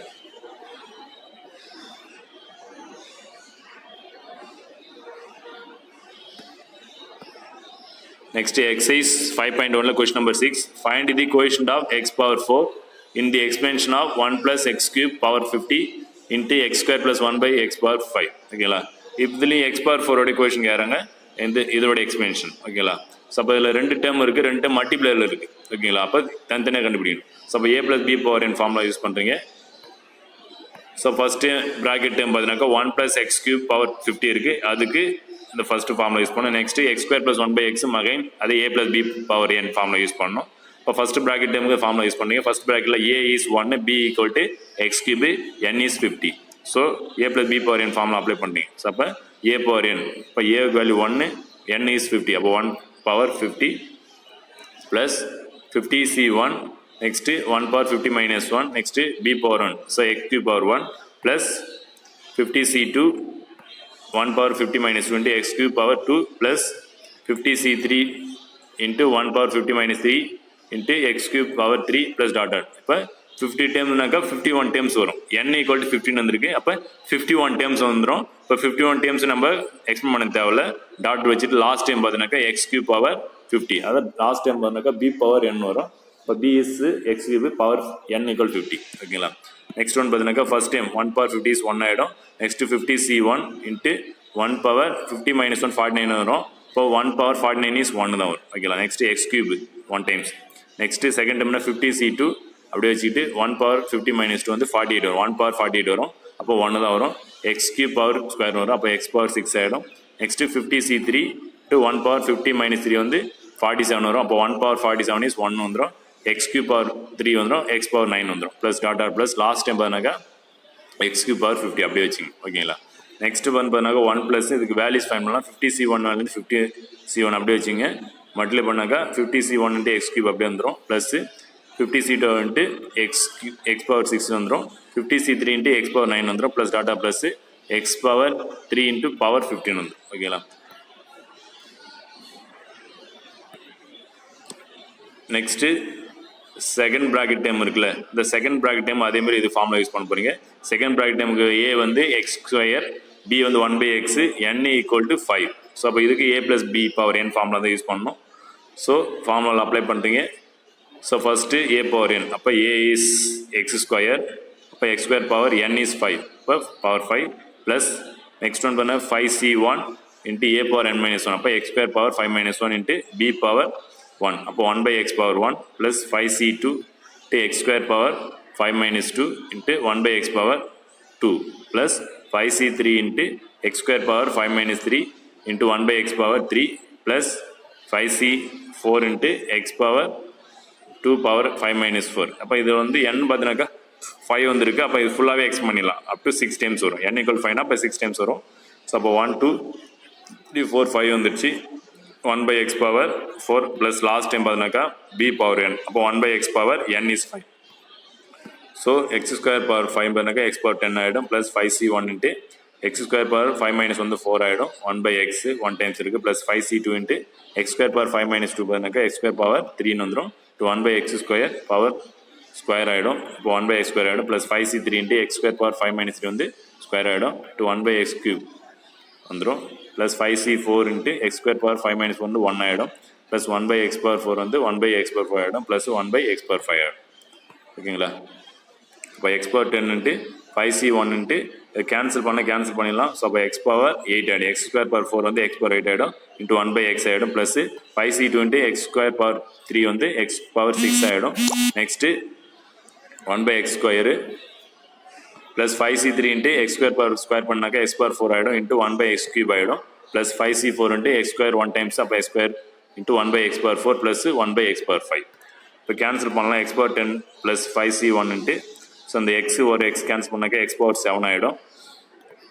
Next exercise 5.1 question number 6. Find the coefficient of x power 4 in the expansion of 1 plus x cube power 50 into x square plus 1 by x power 5. ஓகேங்களா? இதுலேயும் x power 4 ஓட coefficient கேட்குறாங்க. இதோட எக்ஸ்பென்ஷன். ஓகேங்களா? So அப்போ இதில் 2 term இருக்குது, 2 term மல்டிப்ளையரில் இருக்குது. ஓகேங்களா? அப்போ தனித்தனியாக கண்டுபிடிக்கணும். ஸோ அப்போ a plus b power n formula use பண்ணுறீங்க. ஸோ ஃபஸ்ட்டு ப்ராக்கெட் டேர்ம் பார்த்தீங்கன்னாக்கா 1 plus x cube power 50 இருக்குது. அதுக்கு இந்த ஃபர்ஸ்ட் ஃபார்முலா யூஸ் பண்ணணும். Next X square plus 1 by x again அதே a plus b power n formula use பண்ணணும். இப்போ first bracket டைமுக்கு ஃபார்முலா யூஸ் பண்ணீங்க. ஃபர்ஸ்ட் ப்ராக்கெட்டில் a is 1, b equal to x cube, n is 50. So a plus b power n formula apply பண்ணுறீங்க. So அப்போ a power n, இப்போ a value 1, n is 50. அப்போ 1 power 50 plus 50c1, next 1 power 50 minus 1, next b power 1. So x cube power 1 plus 50c2, 1 power 50 minus 20 x cube power 2 plus 50c3 into 1 power 50 minus 3 into x cube power 3 plus dot dot. இப்போ 50 டேர்ம்னாக்கா 51 terms வரும். n equal to 15 வந்திருக்கு. அப்போ 51 terms வந்துடும். இப்போ 51 terms நம்ம explain பண்ண தேவையில்ல. Dot வச்சுட்டு லாஸ்ட் டைம் பார்த்தீங்கன்னாக்கா x cube power 50. அதாவது லாஸ்ட் டைம் பார்த்தீங்கன்னாக்கா b power n வரும். இப்போ b is x cube power n equal 50. ஓகேங்களா? நெக்ஸ்ட் ஒன் பார்த்தீங்கன்னாக்கா ஃபர்ஸ்ட் டைம் 1 power 50 is 1 ஆகிடும். Next 50c1 into 1 power 50 minus 1 49 வரும். இப்போ 1 power 49 is 1 தான் வரும். ஓகேங்களா? Next x cube 1 times. Next second டைம்னா 50c2 அப்படியே வச்சுக்கிட்டு 1 power 50 minus 2 வந்து 48 வரும். 1 power 48 வரும். அப்போ 1 தான் வரும். x cube பவர் ஸ்கொயர் வரும். அப்போ x power 6 ஆகிடும். Next 50c3 to 1 power 50 minus 3 வந்து 47 வரும். அப்போ 1 power 47 is 1 வந்துடும். x cube power 3 வந்துடும். x power 9 வந்துடும். Plus dot dot plus last time பார்த்தாக்கா x cube power 50 அப்படியே வச்சுங்க. ஓகேங்களா? நெக்ஸ்ட் பண்ணாக்கா 1 ப்ளஸ் இதுக்கு வேல்யூஸ் ஃபைன் பண்ணலாம். 50c1 வேல்யூ 50c1 அப்படியே வச்சுங்க. மல்டிப்ளை பண்ணாக்கா 50c1 into x cube அப்படியே வந்துடும். Plus 50c2 into x power 6 வந்துடும். 50c3 into x power 9 வந்துடும். Plus tata plus x power 3 into power 15 வந்துடும். ஓகேங்களா? நெக்ஸ்ட்டு செகண்ட் ப்ராக்கெட் டைம் இருக்குல்ல, இந்த செகண்ட் ப்ராக்கெட் டைம் அதே மாதிரி இது ஃபார்முலா யூஸ் பண்ண போகிறீங்க. செகண்ட் ப்ராக்கெட் டைமுக்கு a வந்து x ஸ்கொயர், b வந்து 1 by x, n equal to 5. So அப்போ இதுக்கு a plus b power n formula தான் யூஸ் பண்ணணும். ஸோ ஃபார்முலா அப்ளை பண்ணுறீங்க. So first a power n, அப்போ a is x ஸ்கொயர், அப்போ x square power n is 5, இப்போ power 5 plus next one பண்ண 5c1 into a power n minus 1, அப்போ x square power 5 minus 1 into b power 1, அப்போ 1 by x power 1 plus 5c2 into x square power 5 minus 2 into 1 by x power 2 plus 5c3 into x square power 5 minus 3 into 1 by x power 3 plus 5c4 into x power 2 power 5 minus 4. அப்போ இது வந்து n பார்த்தீங்கன்னாக்கா 5 வந்துருக்கு. அப்போ இது ஃபுல்லாகவே X பண்ணிடலாம். Up to 6 times வரும். n equal 5னா அப்போ 6 டைம்ஸ் வரும். ஸோ அப்போ 1 2 3 4 5 வந்துடுச்சு. 1 by x power 4 plus last time பார்த்தீங்கன்னாக்கா b power n, அப்போ 1 by x power n is 5. So x square power 5 பார்த்தீங்கன்னாக்கா x power 10 ஆகிடும். Plus 5c1 into x square power 5 minus 1 4 ஆகிடும். 1 by x 1 times இருக்குது. Plus 5c2 into x square power 5 minus 2 பார்த்தீங்கன்னாக்கா x square power 3 வந்துடும். to 1 by x square power square ஆகிடும். இப்போ 1 by x square ஆகிடும். Plus 5c3 into x square power 5 minus 3 வந்து square ஆகிடும். to 1 by x cube வந்துடும். Plus 5c4 into x square power 5 minus 1 1 ஆகிடும். Plus 1 by x power 4 வந்து 1 by x power 4 ஆகிடும். Plus 1 by x power 5 ஆகிடும். ஓகேங்களா? இப்போ x power 10 into 5c1 into cancel பண்ணிடலாம். ஸோ அப்போ x power 8 ஆகிடும். x square power 4 வந்து x power 8 ஆகிடும். into 1 by x ஆகிடும். Plus 5c2 into x square power 3 வந்து x power 6 ஆகிடும். Next 1 by x square plus 5c3 into x square power square பண்ணாக்கா x power 4 ஆகிடும். into 1 by x cube ஆகிடும். Plus 5c4 into x square 1 times அப்போ x square into 1 by x power 4 plus 1 by x power 5. இப்போ cancel பண்ணலாம். x power 10 plus 5c1 into so அந்த x ஒரு x cancel பண்ணாக்கா x power 7 ஆகிடும்.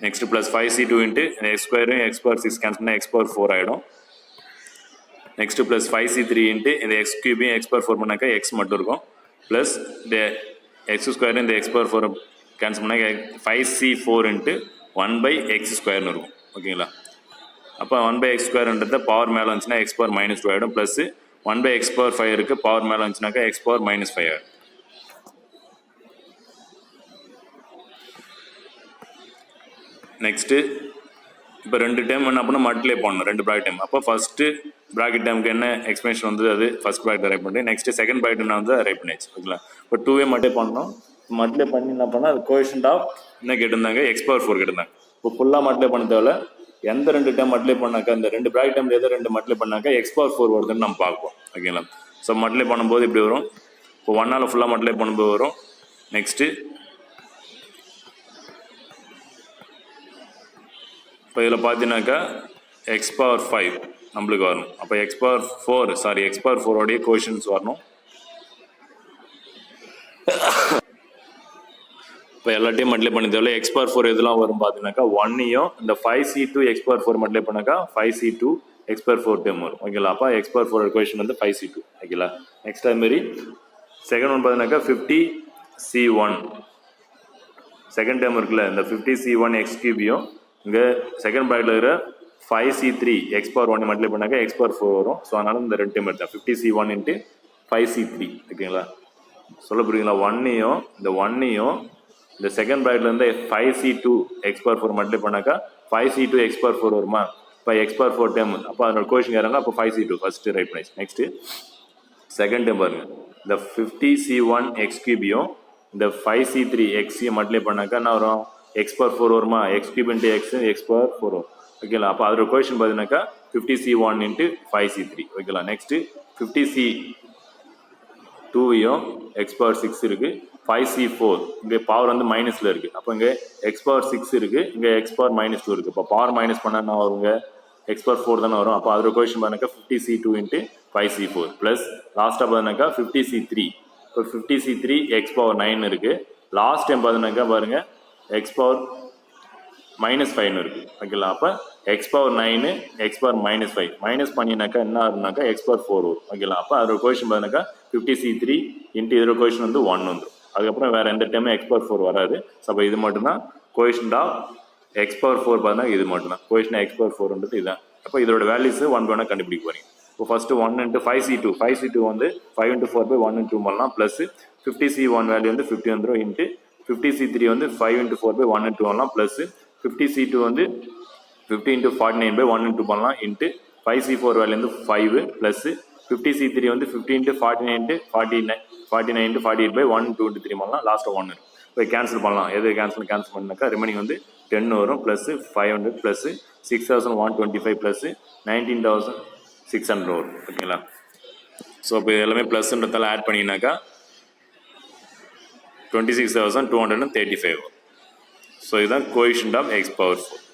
Next plus 5c2 into x ஸ்கொயரும் x power 6 cancel பண்ணால் x power 4 ஆகிடும். Next plus 5c3 into இந்த எக்ஸ் கியூபையும் எக்ஸ் பவர் 4 பண்ணாக்கா எக்ஸ் மட்டும் இருக்கும் ப்ளஸ் இந்த எக்ஸ் ஸ்கொயர் இந்த எக்ஸ் பவர் 4 கேன்சல் பண்ணாக்க 5c4 இன்ட்டு 1/x² இருக்கும் ஓகேங்களா. அப்போ 1/x²ன்றத பவர் மேலே வந்துச்சுன்னா எக்ஸ் பவர் -2 ஆகிடும் ப்ளஸ் 1/x⁵ இருக்குது பவர் மேலே வந்துச்சுனாக்கா எக்ஸ் பவர் -5 ஆகிடும். நெக்ஸ்ட்டு இப்போ 2 டைம் என்ன பண்ணணும் மல்டிப்ளை பண்ணணும் 2 ப்ராக்கெட் டைம். அப்போ ஃபஸ்ட்டு ப்ராக்கெட் டைமுக்கு என்ன எக்ஸ்பிளேஷன் வந்து அது ஃபஸ்ட் ப்ராக்கெட் ரைட் பண்ணி நெக்ஸ்ட் செகண்ட் ப்ராக்கெட் நான் வந்து ரைட் பண்ணியாச்சு ஓகேங்களா. இப்போ 2 மல்டிப்ளை பண்ணணும் மல்டிப்ளை பண்ணி என்ன பண்ணால் அது கோஎஃபிஷியன்ட் ஆஃப் என்ன கேட்டிருந்தாங்க எக்ஸ் பவர் 4 கேட்டிருந்தாங்க. இப்போ ஃபுல்லாக மல்டிப்ளை பண்ண தேவையில்ல எந்த 2 டைம் மல்டிப்ளை பண்ணாக்கா அந்த 2 ப்ராக்கெட் டைம் எதை 2 மல்டிப்ளை பண்ணாக்கா எக்ஸ் பவர் 4 வருதுன்னு நம்ம பார்ப்போம் ஓகேங்களா. ஸோ மல்டிப்ளை பண்ணும்போது இப்படி வரும். இப்போ 1ஆல் ஃபுல்லாக மல்டிப்ளை பண்ணும்போது வரும். நெக்ஸ்ட்டு இப்போ இதில் பார்த்தீங்கன்னாக்கா எக்ஸ் பவர் 5 நம்மளுக்கு வரணும். அப்போ எக்ஸ் பவர் 4 உடைய கோஷன்ஸ் வரணும். இப்போ எல்லாத்தையும் மல்டிப்ளை பண்ணி தேவையில்ல எக்ஸ் பவர் 4 எதுலாம் வரும் பார்த்தீங்கன்னாக்கா 1ஐயும் இந்த 5c2 எக்ஸ் பவர் 4 மல்டிப்ளை பண்ணாக்கா 5c2 எக்ஸ் பவர் 4 டைம் வரும் ஓகேங்களா. அப்போ எக்ஸ் பவர் 4 கோஷன் வந்து 5c2 ஓகேங்களா. நெக்ஸ்ட் அதுமாரி செகண்ட் ஒன் பார்த்தீங்கன்னாக்கா 50c1 செகண்ட் டைம் இருக்குல்ல இந்த 50c1 எக்ஸ் கியூபியும் இங்கே செகண்ட் ப்ராக்கெட்டில் இருக்கிற 5c3 எக்ஸ் பவர் 1 மல்டிப்ளை பண்ணாக்கா எக்ஸ் பவர் 4 வரும். ஸோ அதனால இந்த 2 டைம் எடுத்தேன் 50c1 இன்ட்டு 5c3 ஓகேங்களா. சொல்ல புரியுங்களா. 1ஐயும் இந்த 1ஐயும் இந்த செகண்ட் ப்ராக்கெட்டில் இருந்து 5c2 எக்ஸ் பவர் 4 மல்டிப்ளை பண்ணாக்கா 5c2 எக்ஸ் பவர் 4 வருமா. இப்போ எக்ஸ் பவர் 4 டைம் அப்போ அதோட கோஷன் யாருங்க அப்போ 5c2 ஃபஸ்ட்டு ரைட் பண்ணிச்சு. நெக்ஸ்ட்டு செகண்ட் டைம் பாருங்க இந்த 50c1 எக்ஸ் கியூபியும் இந்த 5c3 எக்ஸையும் மல்டிப்ளை பண்ணாக்கா என்ன வரும் எக்ஸ் பவர் 4 வருமா. X cube into x power 4 வரும் ஓகேங்களா. அப்போ அதோட கோஷன் பார்த்தீங்கன்னாக்கா 50c1 இன்ட்டு 5c3 ஓகேங்களா. நெக்ஸ்ட்டு 50c2ஐயும் எக்ஸ் பவர் 6 இருக்குது 5c4 இங்கே பவர் வந்து மைனஸில் இருக்குது. அப்போ இங்கே எக்ஸ் பவர் 6 இருக்குது இங்கே எக்ஸ் பவர் -2 இருக்குது. இப்போ பவர் மைனஸ் பண்ணால் என்ன வருங்க எக்ஸ் பவர் 4 தானே வரும். அப்போ அதோட கோஷன் பார்த்தீங்கன்னாக்கா 50c2 இன்ட்டு 5c4 ப்ளஸ் லாஸ்ட்டாக பார்த்தீங்கன்னாக்கா 50c3 இப்போ 50c3 எக்ஸ் பவர் 9 இருக்குது. லாஸ்ட் டைம் பார்த்தீங்கன்னாக்கா பாருங்கள் எக்ஸ் பவர் -5 இருக்குது ஓகேங்களா. அப்போ X power 9 X power -5 minus பண்ணினாக்கா என்ன ஆகுதுனாக்கா எக்ஸ் பவர் 4 வரும் ஓகேங்களா. அப்போ அதோட கோஷன் பார்த்தீங்கன்னாக்கா 50c3 இன்ட்டு இதோட கோஷன் வந்து 1 வந்துடும். அதுக்கப்புறம் வேறு எந்த டைமும் எக்ஸ் பவர் 4 வராது. ஸோ அப்போ இது மட்டும்தான் கோஷன் ஆஃப் எக்ஸ் பவர் 4 பார்த்தீங்கன்னா இது மட்டும்தான் கோஷன் எக்ஸ் பவர் 4ன்றது இதுதான். அப்போ இதோட வேல்யூஸ் 1 வேணால் கண்டுபிடிக்க போறீங்க. இப்போ ஃபஸ்ட்டு 1 இன்ட்டு 5c2 வந்து 5 இன்ட்டு 4/1 இன்ட்டு 2 பண்ணலாம் ப்ளஸ் 50c1 வேல்யூ வந்து 50 வந்துடும் இன்ட்டு 50c3 வந்து 5 இன்ட்டு 4/1 இன்ட்டு 2 பண்ணலாம் ப்ளஸ் 50c2 வந்து 50 இன்ட்டு 49/1 இன்ட்டு 2 பண்ணலாம் இன்ட்டு 5c4 வேல்யூ வந்து 5 ப்ளஸ் 50c3 வந்து 50 இன்ட்டு 49 இன்ட்டு 49 இன்ட்டு 48/1 2 இன்ட்டு 3 பண்ணலாம் லாஸ்ட்டாக 1 இருக்கும். இப்போ கேன்சல் பண்ணலாம் எது கேன்சல் பண்ணாக்கா ரிமைனிங் வந்து 10 வரும் ப்ளஸ் 500 ப்ளஸ் 6125 ப்ளஸ் 19600 வரும் ஓகேங்களா. ஸோ இப்போ எல்லாமே ப்ளஸ்ன்றதால ஆட் பண்ணிங்கனாக்கா 26,235 வரும். ஸோ இதுதான் கோஎஃபிஷியன்ட் ஆஃப் எக்ஸ் பவர் 4.